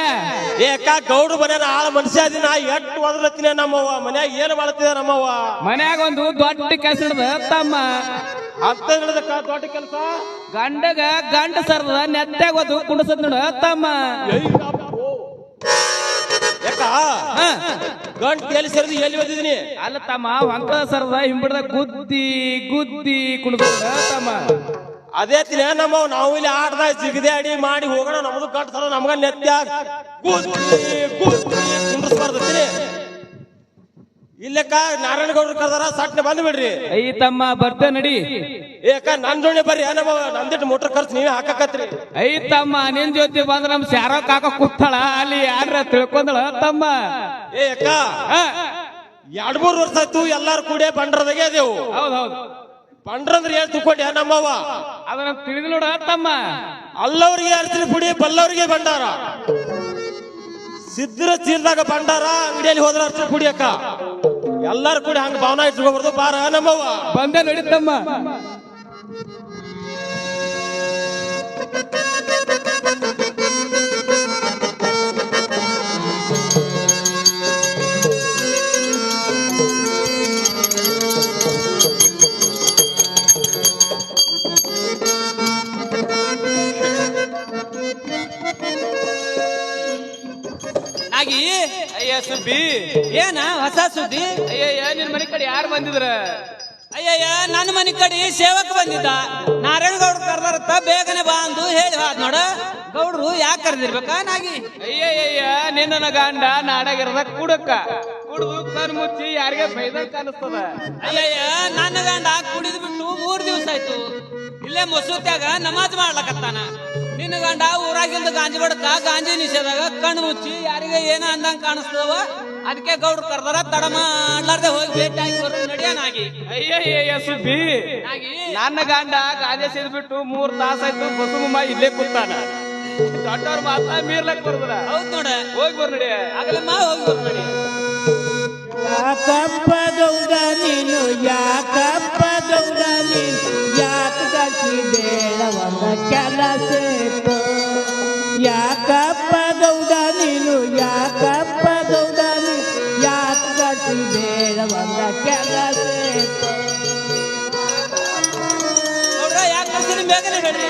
ಏ ಅಕ್ಕ ಗೌಡ್ರ ಮನ್ಯಾನ ಆಳ ಮನುಷ್ಯ ದಿನ ಎಟ್ಟು ಒದಲತ್ತೀನಿ ನಮ್ಮವ್ವ. ಮನ್ಯಾಗ ಏನ್ ಮಾಡ್ತಿದ ನಮ್ಮವ್ವ?
ಮನ್ಯಾಗ ಒಂದು ದೊಡ್ಡ ಕೆಲಸ ನಡೆದ ತಮ್ಮ.
ಅಂತ ನಡೆದಕ್ಕ ದೊಡ್ಡ ಕೆಲಸ.
ಗಂಡಗ ಗಂಡ ಸರ್ದ ನೆತ್ತಾಗ ಒಂದು ಕುಣಸದ್ ನೋಡ ತಮ್ಮ.
ಯಾಕ ಗಂಟ್ ಎಲ್ಲಿ ಸೇರಿದ್ ಎಲ್ಲಿ ಓದಿದೀನಿ?
ಅಲ್ಲ ತಮ್ಮ, ಹೊಂಕದ ಸರ್ದ ಹಿಂಬಿಡ್ದ ಗುದ್ದಿ ಗುದ್ದಿ ಕುಣದ ತಮ್ಮ.
ಅದೇ ತಿನ್ನ ನಮ್ಮ ನಾವು ಇಲ್ಲಿ ಆಟದಾಗ ಜಿಗದೆ ಅಡಿ ಮಾಡಿ ಹೋಗೋಣ. ನಮ್ದು ಗಂಟ್ ಸರ ನಮ್ಗ ನೆತ್ತಾಗ ಕುಂಡ್ರಸ್ಬಾರ್ದತ್ತೀನಿ. ಇಲ್ಲಕ್ಕ ನಾರಾಯಣ ಗೌಡ್ರು ಕರ್ದಾರ ಸಟ್ನೆ ಬಂದ್ ಬಿಡ್ರಿ.
ಅಯ್ಯ ತಮ್ಮ ಬರ್ತೇ ನಡಿ.
ಏಕ ನನ್ ಜೋಡಿ ಬರ್ರಿ. ನಮ್ಮ ನಂದಿಟ್ಟು ಮೋಟರ್ ಖರ್ಚು ನೀವೇ ಹಾಕಕತ್ರಿ.
ಅಯ್ಯ ತಮ್ಮ ನಿನ್ ಜೊತೆ ಬಂದ್ರ ನಮ್ ಶಾರೋ ಕಾಕ ಕೂತಾಳ, ಅಲ್ಲಿ ಯಾರ ತಿಳ್ಕೊಂಡಳ ತಮ್ಮ.
ಏ ಅಕ್ಕ 2-3 ವರ್ಷ ಆಯ್ತು ಎಲ್ಲಾರು ಕೂಡಿ ಬಂಡ್ರದಾಗೆ ಅದೇವು.
ಹೌದೌದು.
ಬಂಡ್ರಂದ್ರೆ ಏನ್ ತಿಳ್ಕೊಂಡ್ಯ ನಮ್ಮವ್ವ?
ಅದನ್ನ ತಿಳಿದು ನೋಡ ತಮ್ಮ.
ಅಲ್ಲವ್ರಿಗೆ ಅರ್ತಿನ ಪುಡಿ, ಬಲ್ಲವ್ರಿಗೆ ಭಂಡಾರ. ಸಿದ್ರ ಚೀಲ್ದಾಗ ಭಂಡಾರ, ಅಂಗಡಿಯಲ್ಲಿ ಹೋದ್ರ ಅರ್ತಿನ ಪುಡಿ. ಅಕ್ಕ ಎಲ್ಲಾರು ಕೂಡಿ ಹಂಗ ಭಾವನಾ ಇಟ್ಕೊಬಾರ್ದು. ಬಾರ ನಮ್ಮವ್ವ
ಬಂದೆ ನಡೀತಮ್ಮ.
ನಾಗಿ
ಅಯ್ಯ ಸುಬ್ಬಿ,
ಏನ ಹೊಸ ಸುದ್ದಿ?
ಅಯ್ಯಯ್ಯ ನಿನ್ ಮನೆ ಕಡೆ ಯಾರು ಬಂದಿದ್ರ?
ಅಯ್ಯಯ್ಯ ನನ್ನ ಮನೆ ಕಡೆ ಸೇವಕ ಬಂದಿದ್ದ. ನಾರಾಯಣ ಗೌಡ್ರು ಕರ್ದಾರತ್ತ, ಬೇಗನೆ ಬಾ ಅಂದು ಹೇಳಿ ಹಾದ್ ನೋಡ. ಗೌಡ್ರು ಯಾಕೆ ಕರೆದಿರ್ಬೇಕಾ ನಾಗಿ?
ಅಯ್ಯಯ್ಯ ನಿನ್ನ ಗಂಡ ನಾಡಾಗಿರದ ಕುಡಕ್ಕ ಕುಡ್ದು ಕಣ್ ಮುಚ್ಚಿ ಯಾರಿಗೆ ಬೈದ ಕಾಣಿಸ್ತದ.
ಅಯ್ಯಯ್ಯ ನನ್ನ ಗಂಡ ಕುಡಿದು ಬಿಟ್ಟು 3 ದಿವಸ ಆಯ್ತು. ಇಲ್ಲೇ ಮಸೂತ್ಯಾಗ ನಮಾಜ್ ಮಾಡ್ಲಕತ್ತಾನ. ನಿನ್ನ ಗಂಡ ಊರಾಗಿಂದ ಗಾಂಜಿ ಬಡಕ ಗಾಂಜಿ ನಿಷೇಧಾಗ ಕಣ್ಣು ಮುಚ್ಚಿ ಯಾರಿಗೆ ಏನ ಅಂದಂಗ ಕಾಣಿಸ್ತದವ ಅದಕ್ಕೆ ಗೌಡ್ರು ಕರ್ದಾರ ತಡ ಮಾಡ್ಲಾರ್ದೆ ಹೋಗಿ ಭೇಟಿ ಆಗಿ ಬರೋ ನಡಿಯನಾಗಿ
ಅಯ್ಯಯ್ಯ ಸುಬ್ಬಿ ನನ್ನ ಗಂಡ ಗಾದೆ ಸೇದ್ ಬಿಟ್ಟು 3 ತಾಸಾಯ್ತು ಬಸುಮ ಇಲ್ಲೇ ಕೂತಾನ ದೊಡ್ಡವ್ರ ಮಾತಾ ಮೀರ್ಲಕ್ ಬರುದ್ರ
ಹೌದ್ ನೋಡ
ಹೋಗಿ ಬರ್ ನಡಿ
ಆಗಲಮ್ಮ ಹೋಗಿ ಬರೋ ನಡಿ
ಯಾಕಪ್ಪ ಗೌಡ ನೀನು ಯಾಕಪ್ಪ ಗೌಡ ನೀನು ಯಾಕ ಕಟ್ಟಿದೇಳ ಒಂದ ಕೆಲಸ ಯಾಕಪ್ಪ ಗೌಡ ನೀನು ಯಾಕಪ್ಪ ಗೌಡ ನೀನು ಯಾಕ ಕಟ್ಟಿದೇಳ ಒಂದ ಕೆಲಸ
ಗೌಡ್ರ ಯಾಕೆ ಕರ್ಸಿರಿ ಬೇಗನೆ ಹೇಳ್ರಿ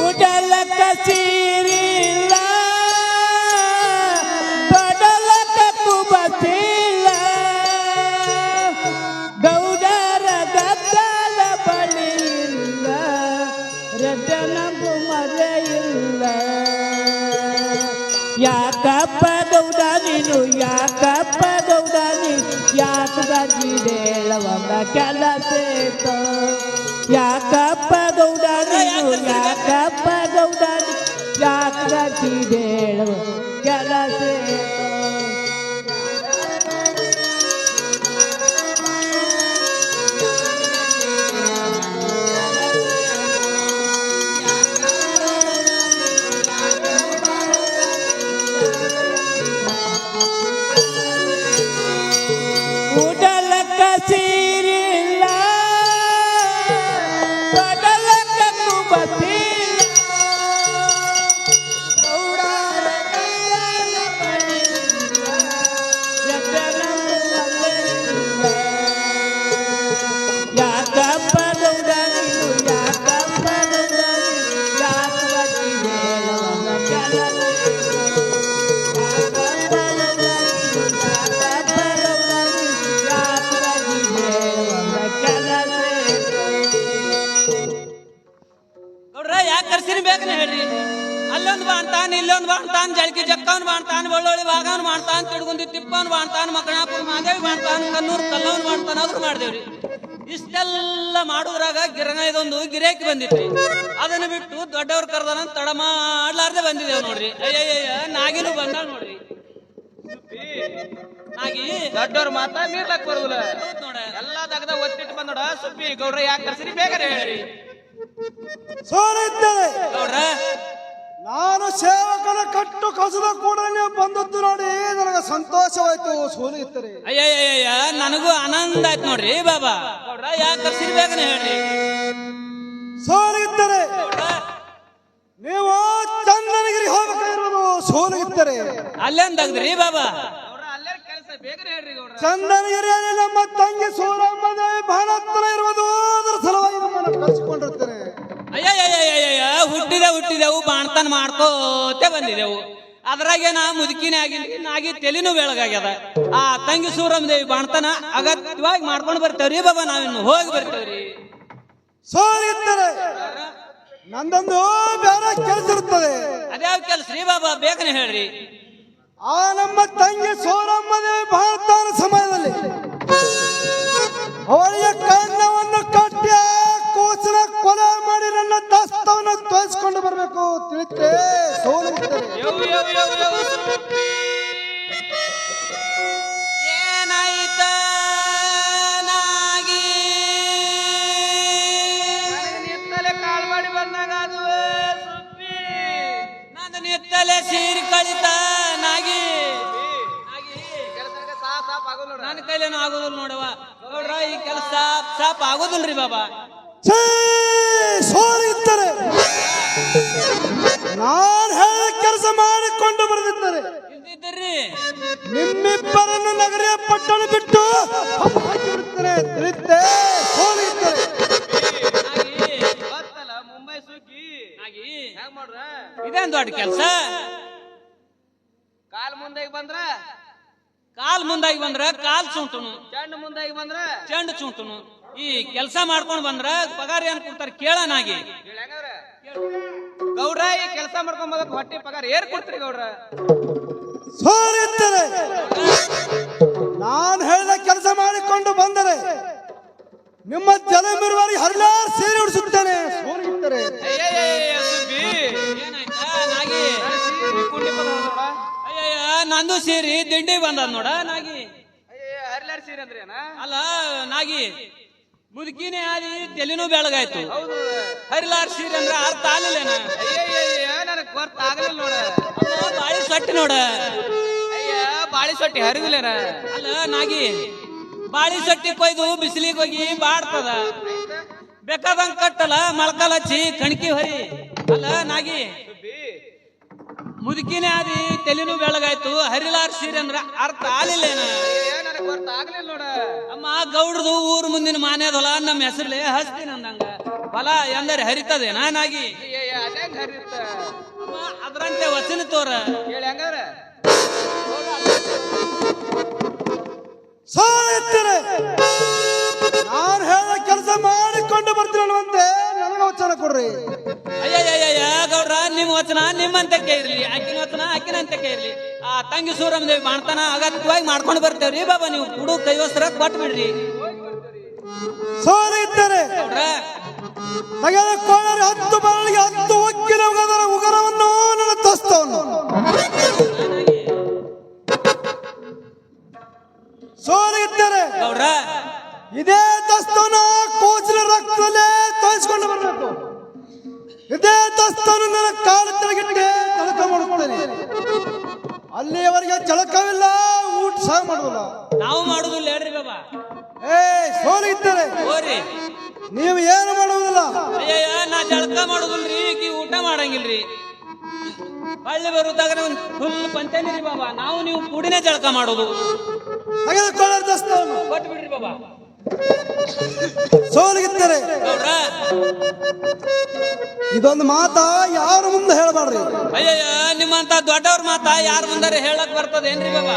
ಉಡಲಕ ಸೀರಿಲ್ಲ ಬಡಲಕ ಕುಬಸಿಲ್ಲ ಗೌಡರ ಗದ್ದಲ ಬಳಿ ಇಲ್ಲ ರಜನಗು ಮರೆಯಿಲ್ಲ ಯಾಕಪ್ಪ ಗೌಡ ನೀನು ಯಾಕಪ್ಪ ಗೌಡ ನೀನು ಯಾಕ ಗಜಿಡೇಳವಂಗ ಕೆಲಸ ಯಾಕಪ್ಪ ಗೌಡ ನೀನು ಯಾಕಪ್ಪ ಗೌಡ ಯಾಕ ಗಜಿಡೇಳವ ಕೆಲಸ ಉಡಲಕ ಸೀರಿಲ್ಲ ಬಡಲಕ ಕುಬಸಿಲ್ಲ ಗೌಡರ ಗದ್ದಲ ಬಳಿ ಇಲ್ಲ ರಜನಗು ಮರೆಯಿಲ್ಲ ಯಾಕಪ್ಪ ಗೌಡ ನೀನು ಯಾಕಪ್ಪ ಗೌಡ ನೀನು ಯಾಕ ಗಟ್ಟಿದೇಳವಂಗ ಕೆಲಸ
ಗೌಡ್ರ ಯಾಕೆ ಕರ್ಸಿರಿ ಬೇಕನೆ ಹೇಳ್ರಿ ಅಲ್ಲೊಂದು ಬಾಣ್ತಾನ ಇಲ್ಲೊಂದು ಬಾಣ್ತಾನ ಜಳಕಿ ಜಕ್ಕವನ್ ಬಾಣ್ತಾನ ಬೆಳ್ಳೊಳ್ಳಿ ಭಾಗವನ್ ಮಾಡ್ತಾನ ತಿಡ್ಗುಂದಿ ತಿಪ್ಪವನ್ ಬಾಣ್ತಾನ ಮಕಣಾಪುರ ಮಾದೇವಿ ಬಾಣ್ತಾನ ಕನ್ನೂರ್ ಕಲ್ಲವನ್ ಬಾಣ್ತಾನ ಅದ್ರ ಮಾಡ್ದೇವ್ರಿ ಇಷ್ಟೆಲ್ಲ ಮಾಡುದ್ರಾಗ ಗಿರಣ ಇದೊಂದು ಗಿರೇಕಿ ಬಂದಿತ್ರಿ ಅದನ್ನ ಬಿಟ್ಟು ದೊಡ್ಡವ್ರ ಕರ್ದಾನ ತಡ ಮಾಡ್ಲಾರ್ದೆ ಬಂದಿದ್ದೇವ್ ನೋಡ್ರಿ ಅಯ್ಯಯ್ಯ ನಾಗಿನೂ ಬಂದಾಳ ನೋಡ್ರಿ ನಾಗಿ
ದೊಡ್ಡವ್ರ ಮಾತಾ ಮೀರ್ಲಕ್ ಬರುದಿಲ್ಲ
ಹೌದ್ ನೋಡ
ಎಲ್ಲಾ ದಗದ ಒತ್ತಿಟ್ಟು ಬಂದೋಡ ಸುಬ್ಬಿ ಗೌಡ್ರ ಯಾಕೆ ಕರ್ಸಿರಿ ಬೇಗನೆ ಹೇಳ್ರಿ
ಸೋಲಿದ್ದರೆ
ಗೌಡ್ರ
ನಾನು ಸೇವಕನ ಕಟ್ಟು ಕಸದ ಕೂಡಲೇ ಬಂದದ್ದು ನೋಡಿ ನನಗೆ ಸಂತೋಷವಾಯ್ತು. ಸೋಲಿದ್ದರೆ
ಅಯ್ಯಯ್ಯ ನನಗೂ ಆನಂದ ಆಯ್ತು ನೋಡ್ರಿ ಬಾಬಾ ಗೌಡ್ರ ಯಾಕೆ ಕರ್ಸಿರಿ ಬೇಗನೆ ಹೇಳ್ರಿ
ಸೋಲಿದ್ದರೆ ನೀವು ಚಂದನಗಿರಿ ಹೋಗಬೇಕಾಗಿರೋದು. ಸೋಲಿದ್ದರೆ
ಅಲ್ಲೇಂದಾಗ್ದ್ರಿ ಬಾಬಾ
ಗೌಡ್ರ ಅಲ್ಲೇ ಕೆಲಸ ಬೇಗನೆ ಹೇಳ್ರಿ ಗೌಡ್ರ
ಚಂದನಗಿರಿಯಲ್ಲಿ ನಮ್ಮ ತಂಗಿ ಸೂರಮ್ಮ ದೇವಿ ಬಹಳ ಹತ್ತಿರ ಇರುವುದು. ಅದರ ಸಲುವಾಗಿ ನಮ್ಮನ್ನು ಕರೆಸಿಕೊಂಡಿರ್ತೇನೆ.
ಅಯ್ಯಯ್ಯಯ್ಯಯ್ಯ ಹುಟ್ಟಿದೆವು ಬಾಣ್ತಾನ ಮಾಡ್ಕೋತೆ ಬಂದಿದೆವು ಅದ್ರಾಗೆ ನಾ ಮುದುಕಿನೇ ಆಗಿಲ್ರಿ ನಾಗಿ ತೆಲಿನೂ ಬೆಳಗಾಗ್ಯದ ಆ ತಂಗಿ ಸೂರಮ್ಮ ದೇವಿ ಬಾಣ್ತಾನ ಅಗತ್ಯವಾಗಿ ಮಾಡ್ಕೊಂಡು ಬರ್ತೇವ್ರಿ ಬಾಬಾ ನಾವಿನ್ನು ಹೋಗಿ ಬರ್ತೇವ್ರಿ
ಸೋಲಿದ್ದರೆ ನಂದೊಂದು ಬೇರೆ ಕೆಲಸ ಇರುತ್ತದೆ.
ಅದ್ಯಾವ ಕೆಲ್ಸ ರೀ ಬಾಬಾ ಬೇಗನೆ ಹೇಳ್ರಿ
ಆ ನಮ್ಮ ತಂಗಿ ಸೂರಮ್ಮ ದೇವಿ ಬಾಳ್ತಾನ ಸಮಯದಲ್ಲಿ ಅವಳಿಗೆ ಕಣ್ಣವನ್ನು ಕಟ್ಟಿ ಆ ಕೂಸಿನ ಕೊಲೆ ಮಾಡಿ ನನ್ನ ದಸ್ತವನ್ನು ತೋರಿಸ್ಕೊಂಡು ಬರಬೇಕು. ತಿಳಿದ್ರೆ ಸೋಲಿದ್ದರೆ
ಏನಾಯ್ತ ನಾಗಿ
ನಿತ್ತಲೆ ಕಾಲ್ ಮಾಡಿ ಬಂದಾಗ ಅದು ಸುಬ್ಬಿ
ನನ್ನ ನಿತ್ತಲೆ ಸೀರಿ ಕಳಿತ ನಾಗಿ
ಕೆಲಸಕ್ಕೆ ಸಾಪ್ ಆಗೋಲ್ಲ ನೋಡ್ರ.
ನನ್ನ ಕೈಲೇನು ಆಗೋದಿಲ್ಲ ನೋಡವ ನೋಡ್ರ ಈ ಕೆಲಸ ಸಾಪ್ ಆಗೋದಿಲ್ರಿ ಬಾಬಾ
ಸೋಲಿದ್ದರೆ ನಾನು ಹೇಳ ಕೆಲಸ ಮಾಡಿಕೊಂಡು ಬರೆದಿದ್ದರೆ
ಇದ್ದಿದ್ದರ್ರಿ
ನಿಮ್ಮಿಬ್ಬರನ್ನು ನಗರಿಯ ಪಟ್ಟಣ ಬಿಟ್ಟು ಹಾಕಿಬಿಡುತ್ತೇನೆ. ತಿಳಿತೆ ಸೋಲಿದ್ದರೆ
ಗೊತ್ತಲ್ಲ ಮುಂಬೈ ಸುಗ್ಗಿ
ನಾಗಿ
ಹೆಂಗ್ ಮಾಡ್ರ
ಇದೇನ್ ದೊಡ್ಡ ಕೆಲಸ
ಕಾಲ್ ಮುಂದಾಗಿ ಬಂದ್ರ
ಕಾಲ್ ಮುಂದಾಗಿ ಬಂದ್ರ ಕಾಲ್ ಚುಂಟುನು
ಚೆಂಡು ಮುಂದಾಗಿ ಬಂದ್ರ
ಚೆಂಡು ಚುಂಟುನು ಈ ಕೆಲಸ ಮಾಡ್ಕೊಂಡ್ ಬಂದ್ರ ಪಗಾರ ಏನ್ ಕೊಡ್ತಾರ ಕೇಳನಾಗಿ
ಹೆಂಗಂದ್ರ ಗೌಡ್ರ ಈ ಕೆಲಸ ಮಾಡ್ಕೊಂಡ್ ಬಂದಕ್ ಹೊಟ್ಟಿ ಪಗಾರ ಏರ್ ಕೊಡ್ತೀರಿ ಗೌಡ್ರ
ಸೋಲಿದ್ದರೆ ನಾನು ಹೇಳಿದ ಕೆಲಸ ಮಾಡಿಕೊಂಡು ಬಂದರೆ ನಿಮ್ಮ ಜಲಮಿರುವವರಿಗೆ ಹರಿಲಾರ್ ಸೇರಿ ಉಡಿಸುತ್ತೇನೆ. ಸೋಲಿಗಿತ್ತರೆ
ಸುಬ್ಬಿ
ಏನಾಯ್ತಾ ನಾಗಿ
ಕುಂಡಿ ಬಂದ ನೋಡ.
ಅಯ್ಯಯ್ಯ ನಂದು ಸೀರಿ ದಿಂಡಿ ಬಂದದ್ ನೋಡ ನಾಗಿ.
ಹರಿಲಾರ್ ಸೀರೆ ಅಂದ್ರೆ ಏನ?
ಅಲ್ಲ ನಾಗಿ ಮುದುಕಿನೇ ಆದಿ ತೆಲಿನೂ ಬೆಳಗಾಯ್ತು.
ಹೌದು.
ಹರಿಲಾರ್ ಸೀರೆ ಅಂದ್ರೆ ಅರ್ಥ ಆಗ್ಲಿಲ್ಲೇನ?
ಅಯ್ಯಯ್ಯ ನನಗ್ ಗೊತ್ತ ಆಗಲಿಲ್ಲ ನೋಡ.
ಬಾಳಿ ಸೊಟ್ಟಿ ನೋಡ.
ಅಯ್ಯ ಬಾಳಿ ಸೊಟ್ಟಿ ಹರಿದಿಲ್ಲೇನ?
ಅಲ್ಲ ನಾಗಿ ಬಾಳಿ ಸೊಟ್ಟಿ ಕೊಯ್ದು ಬಿಸಿಲಿಗೆ ಹೋಗಿ ಬಾಡ್ತದ. ಬೇಕಾದಂಗ ಕಟ್ಟಲ್ಲ ಮೊಳಕಾಲ್ ಹಚ್ಚಿ ಕಣಕಿ ಹೊರಿ. ಅಲ್ಲ ನಾಗಿ ಮುದುಕಿನೇ ಆದಿ ತೆಲಿನೂ ಬೆಳಗಾಯ್ತು. ಹರಿಲಾರ್ ಸೀರೆ ಅಂದ್ರ ಅರ್ಥ ಆಗ್ಲಿಲ್ಲೇನ?
ನನಗ್ ಗೊತ್ತ ಆಗ್ಲಿಲ್ಲ ನೋಡ.
ಅಮ್ಮ ಗೌಡ್ರದು ಊರ್ ಮುಂದಿನ ಮಾನ್ಯದೊಲ ನಮ್ಮ ಹೆಸರ್ಲೆ ಹಸ್ತೀನಿ ಅಂದಂಗ ಹೊಲ ಎಂದರೆ ಹರಿತದೇನಾ ನಾಗಿ?
ಅದೇ ಹರಿತ.
ಅಮ್ಮ ಅದ್ರಂತೆ ವಚನ ತೋರ
ಹೇಳಿ ಹಂಗಾರ.
ಸೋಲಿಗಿತ್ತರೆ ನಾನು ಹೇಳಿದ ಕೆಲಸ ಮಾಡಿಕೊಂಡು ಬರ್ತೀನಿ ಅನ್ನುವಂತೆ ನನಗೆ ವಚನ ಕೊಡ್ರಿ.
ಅಯ್ಯಯ್ಯಯ್ಯ ಗೌಡ್ರ ನಿಮ್ ವಚನ ನಿಮ್ಮಂತಕ್ಕೆ ಇರ್ಲಿ, ಆಕಿನ ವಚನ ಆಕಿನಂತಕ್ಕೆ ಇರ್ಲಿ. ಆ ತಂಗಿ ಸೂರಮ್ಮದೇವಿ ಮಾಡ್ತಾನ ಅಗತ್ಯವಾಗಿ ಮಾಡ್ಕೊಂಡು ಬರ್ತೇವ್ರಿ ಬಾಬಾ. ನೀವು ಕುಡು ಕೈವಸ್ತ್ರ ಕೊಟ್ಟು ಬಿಡ್ರಿ
ಸೋಲಿಗಿತ್ತರೆ
ಗೌಡ್ರ.
ತೆಗೆದುಕೊಳ್ಳರೆ 10 ಬಾಳಿಗೆ 10 ಒಕ್ಕಿನ ಉಗರವನ್ನು ನನ್ನ ತಸ್ತವನ್ನು. ಸೋಲಿಗಿತ್ತರೆ
ಗೌಡ್ರ
ಇದೇ ದಸ್ತವನ್ನು ಕೋಚಿನ ರಕ್ತದಲ್ಲೇ ತೋರಿಸಿಕೊಂಡು ಬರಬೇಕು. ಇದೇ ದಸ್ತವನ್ನು ನನ್ನ ಕಾಲು ತೆಳಗಿಟ್ಟೆ ಜಳಕ ಮಾಡುತ್ತೇನೆ. ಅಲ್ಲಿಯವರೆಗೆ ಜಳಕವಿಲ್ಲ, ಊಟ ಸಹ ಮಾಡುದಿಲ್ಲ.
ನಾವು ಮಾಡುದಿಲ್ಲ ಹೇಳ್ರಿ ಬಾಬಾ.
ಸೋಲಿಗಿತ್ತರೆ
ಹೋರಿ
ನೀವು ಏನು ಮಾಡುವುದಿಲ್ಲ.
ಅಯ್ಯಯ್ಯ ನಾ ಜಳಕ ಮಾಡುದಿಲ್ರಿ, ಈಕಿ ಊಟ ಮಾಡಂಗಿಲ್ರಿ. ಹಳ್ಳಿ ಬರುದಾಗ ಒಂದ್ ಫುಲ್ ಪಂಚಾಯತಿ ಬಾಬಾ. ನಾವು ನೀವು ಕೂಡಿನೇ ಜಳಕ ಮಾಡೋದು.
ತೆಗೆದುಕೊಳ್ಳರ ದಸ್ತವನ್ನು
ಕೊಟ್ಟು ಬಿಡ್ರಿ ಬಾಬಾ.
ಸೋಲಿಗಿತ್ತರೆ
ಗೌಡ್ರ
ಇದೊಂದು ಮಾತಾ ಯಾರ ಮುಂದೆ ಹೇಳಬಾರ್ರಿ.
ಅಯ್ಯಯ್ಯ ನಿಮ್ಮಂತ ದೊಡ್ಡವ್ರ ಮಾತಾ ಯಾರ ಮುಂದಾರೆ ಹೇಳಕ್ ಬರ್ತದೇನ್ರಿ ಬಾಬಾ?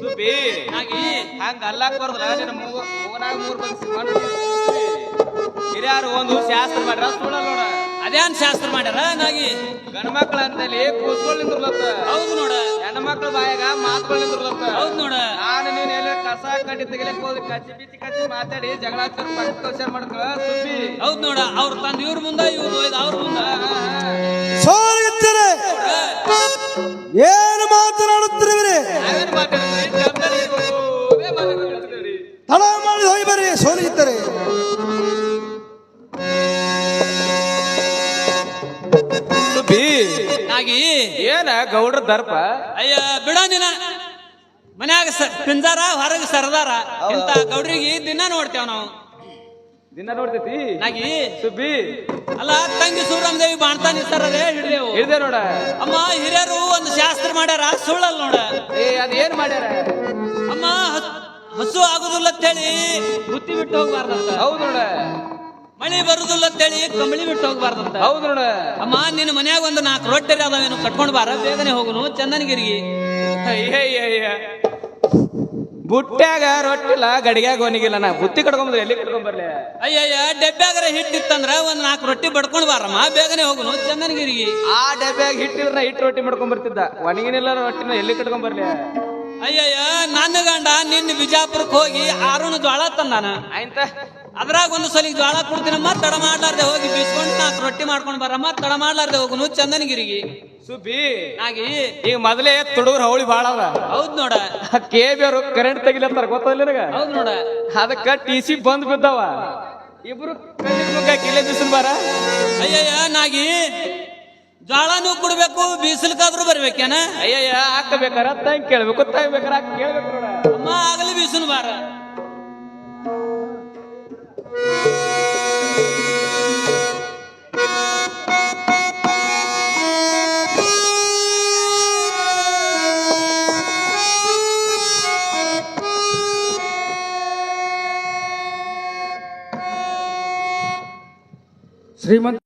ಸುಬ್ಬಿ
ನಾಗಿ
ಹಂಗ ಅಲ್ಲಾಕ್ ಬರೋದ್ರ ನಿನ್ನ ಮೂಗನಾಗ 3 ಬಂದು ಹಿರಿಯಾರು ಒಂದು ಶಾಸ್ತ್ರ ಮಾಡ್ರ ಸುಳ್ಳ ನೋಡ.
ಅದೇನ್ ಶಾಸ್ತ್ರ ಮಾಡ್ಯಾರ ನಾಗಿ?
ಗಂಡ ಮಕ್ಳ ಅಂತಲ್ಲಿ ಕೂಸ್ಕೊಳ್ ನಿಂದ್ರಲತ್ತ.
ಹೌದು ನೋಡ.
ಹೆಣ್ಣು ಮಕ್ಳ ಬಾಯಾಗ ಮಾತುಗಳು ನಿಂದ್ರಲತ್ತ.
ಹೌದು ನೋಡ.
ನಾನು ನೀನ್ ಎಲ್ಲ ಕಸ ಕಡ್ಡಿ ತೆಗಿಲಕ್ ಹೋದ್ ಕಚ್ಚಿ ಮಾತಾಡಿ ಜಗಳ ಪಕ್ಕ ವಿಚಾರ ಮಾಡ್ಕೊ ಸುಬ್ಬಿ.
ಹೌದ್ ನೋಡ. ಅವ್ರ ತಂದ ಇವ್ರ ಮುಂದ ಇವ್ರು ಅವ್ರ ಮುಂದ.
ಸೋಲಿಗಿತ್ತರೆ ಏನು ಮಾತನಾಡುತ್ತಿರುವಿರಿ?
ನಾವೇನ್ ಮಾತಾಡಿದ್ರಿ? ಜವಾಬ್ದಾರಿ ಇರ್ಬೋದೇ ಮಾತಾಡ್ತಿದ್ದೀವ್ರಿ.
ತಡ ಮಾಡಿ ಹೋಗಿ ಬರ್ರಿ. ಸೋಲಿಗಿತ್ತರೆ
ಸುಬ್ಬಿ
ನಾಗಿ
ಏನ ಗೌಡ್ರ ದರ್ಪ?
ಅಯ್ಯ ಬಿಡ ನಿನ ಮನ್ಯಾಗ ಪಿಂಜಾರ ಹೊರಗೆ ಸರದಾರ ಇಂತ ಗೌಡ್ರಿಗೆ ದಿನ ನೋಡ್ತೇವ್ ನಾವು.
ದಿನ ನೋಡ್ತೈತಿ
ನಾಗಿ
ಸುಬ್ಬಿ.
ಅಲ್ಲ ತಂಗಿ ಸೂರಮ್ಮದೇವಿ ಬಾಣ್ತಾನ ಇರ್ತಾರೇ ಹಿಡಿದೇವು.
ಹಿಡ್ದೆ ನೋಡ.
ಅಮ್ಮ ಹಿರಿಯರು ಒಂದು ಶಾಸ್ತ್ರ ಮಾಡ್ಯಾರ ಸುಳ್ಳಲ್ ನೋಡ.
ಅದ್ ಏನ್ ಮಾಡ್ಯಾರ?
ಅಮ್ಮ ಹಸು ಆಗುದಿಲ್ಲ ಅಂತೇಳಿ ಬುತ್ತಿ ಬಿಟ್ಟು ಹೋಗ್ಬಾರ್ದಂತ.
ಹೌದು ನೋಡ.
ಮಳಿ ಬರುದಿಲ್ಲ ಅಂತೇಳಿ ಕಂಬಳಿ ಬಿಟ್ಟು ಹೋಗ್ಬಾರ್ದಂತ.
ಹೌದು ನೋಡ.
ಅಮ್ಮ ನಿನ್ನ ಮನ್ಯಾಗ ಒಂದು 4 ರೊಟ್ಟಿ ಅದಾವೇನು ಕಟ್ಕೊಂಡ್ ಬಾರ, ಬೇಗನೆ ಹೋಗುನು ಚಂದನಗಿರಿಗೆ.
ಅಯ್ಯ ಬುಟ್ಟ್ಯಾಗ ರೊಟ್ಟಿಲ್ಲ, ಗಡಿಗ್ಯಾಗ ಒಣಗಿಲ್ಲ. ನಾ ಬುತ್ತಿ ಕಟ್ಕೊಂಬಂದ್ರೆ ಎಲ್ಲಿ ಕಟ್ಕೊಂಬರ್ಲಿ?
ಅಯ್ಯಯ್ಯ ಡಬ್ಬ್ಯಾಗರ ಹಿಟ್ಟಿತ್ತಂದ್ರ ಒಂದ್ 4 ರೊಟ್ಟಿ ಬಡ್ಕೊಂಡ್ ಬಾರಮ್ಮ, ಬೇಗನೆ ಹೋಗುನು ಚಂದನಗಿರಿಗೆ.
ಆ ಡಬ್ಬ್ಯಾಗ ಹಿಟ್ಟಿಲ್ಲ, ಹಿಟ್ಟು ರೊಟ್ಟಿ ಮಾಡ್ಕೊಂಡ್ ಬರ್ತಿದ್ದ. ಒಣಗಿನಿಲ್ಲ ರೊಟ್ಟಿನ ಎಲ್ಲಿ ಕಟ್ಕೊಂಬರ್ಲಿ?
ಅಯ್ಯಯ್ಯ ನನ್ನ ಗಂಡ ನಿನ್ನ ಬಿಜಾಪುರಕ್ಕೆ ಹೋಗಿ 6 ಜ್ವಾಳ ತಂದಾನ.
ಆಯ್ತ
ಅದ್ರಾಗ ಒಂದು ಸಲ ಜ್ವಾಳ ಕೊಡ್ತೀನಮ್ಮ, ತಡ ಮಾಡ್ಲಾರ್ದೆ ಹೋಗಿ ಬೀಸ್ಕೊಂಡು 4 ರೊಟ್ಟಿ ಮಾಡ್ಕೊಂಡ್ ಬರಮ್ಮ, ತಡ ಮಾಡ್ಲಾರ್ದೆ ಹೋಗುನು ಚಂದನಗಿರಿಗೆ.
ಸುಬ್ಬಿ
ನಾಗಿ
ಈಗ ಮೊದಲೇ ತುಡುಗ್ರ ಹೌಳಿ ಬಾಳ ಅದ.
ಹೌದ್ ನೋಡ.
KB ಅವರು ಕರೆಂಟ್ ತೆಗಿಲತ್ತಾರ, ಗೊತ್ತಲ್ಲ ನಿನಗ?
ಹೌದ್ ನೋಡ.
ಅದಕ್ಕ TC ಬಂದ್ ಬಿದ್ದಾವ. ಇಬ್ರು ಕಿಲೆ ಬಿಸಿಲ್ ಬಾರ.
ಅಯ್ಯಯ್ಯ ನಾಗಿ ಜ್ವಾಳನೂ ಕೊಡ್ಬೇಕು, ಬೀಸಲ್ಕಾದ್ರೂ ಬರ್ಬೇಕೇನ?
ಅಯ್ಯಯ್ಯ ಹಾಕಬೇಕಾರ ತಂಗ್ ಕೇಳ್ಬೇಕು, ತಂಗ್ ಬೇಕಾರ ಕೇಳ್ಬೇಕು ನೋಡ.
ಅಮ್ಮ ಆಗಲಿ ಬೀಸಲು ಬಾರ.
ಶ್ರೀಮಂತ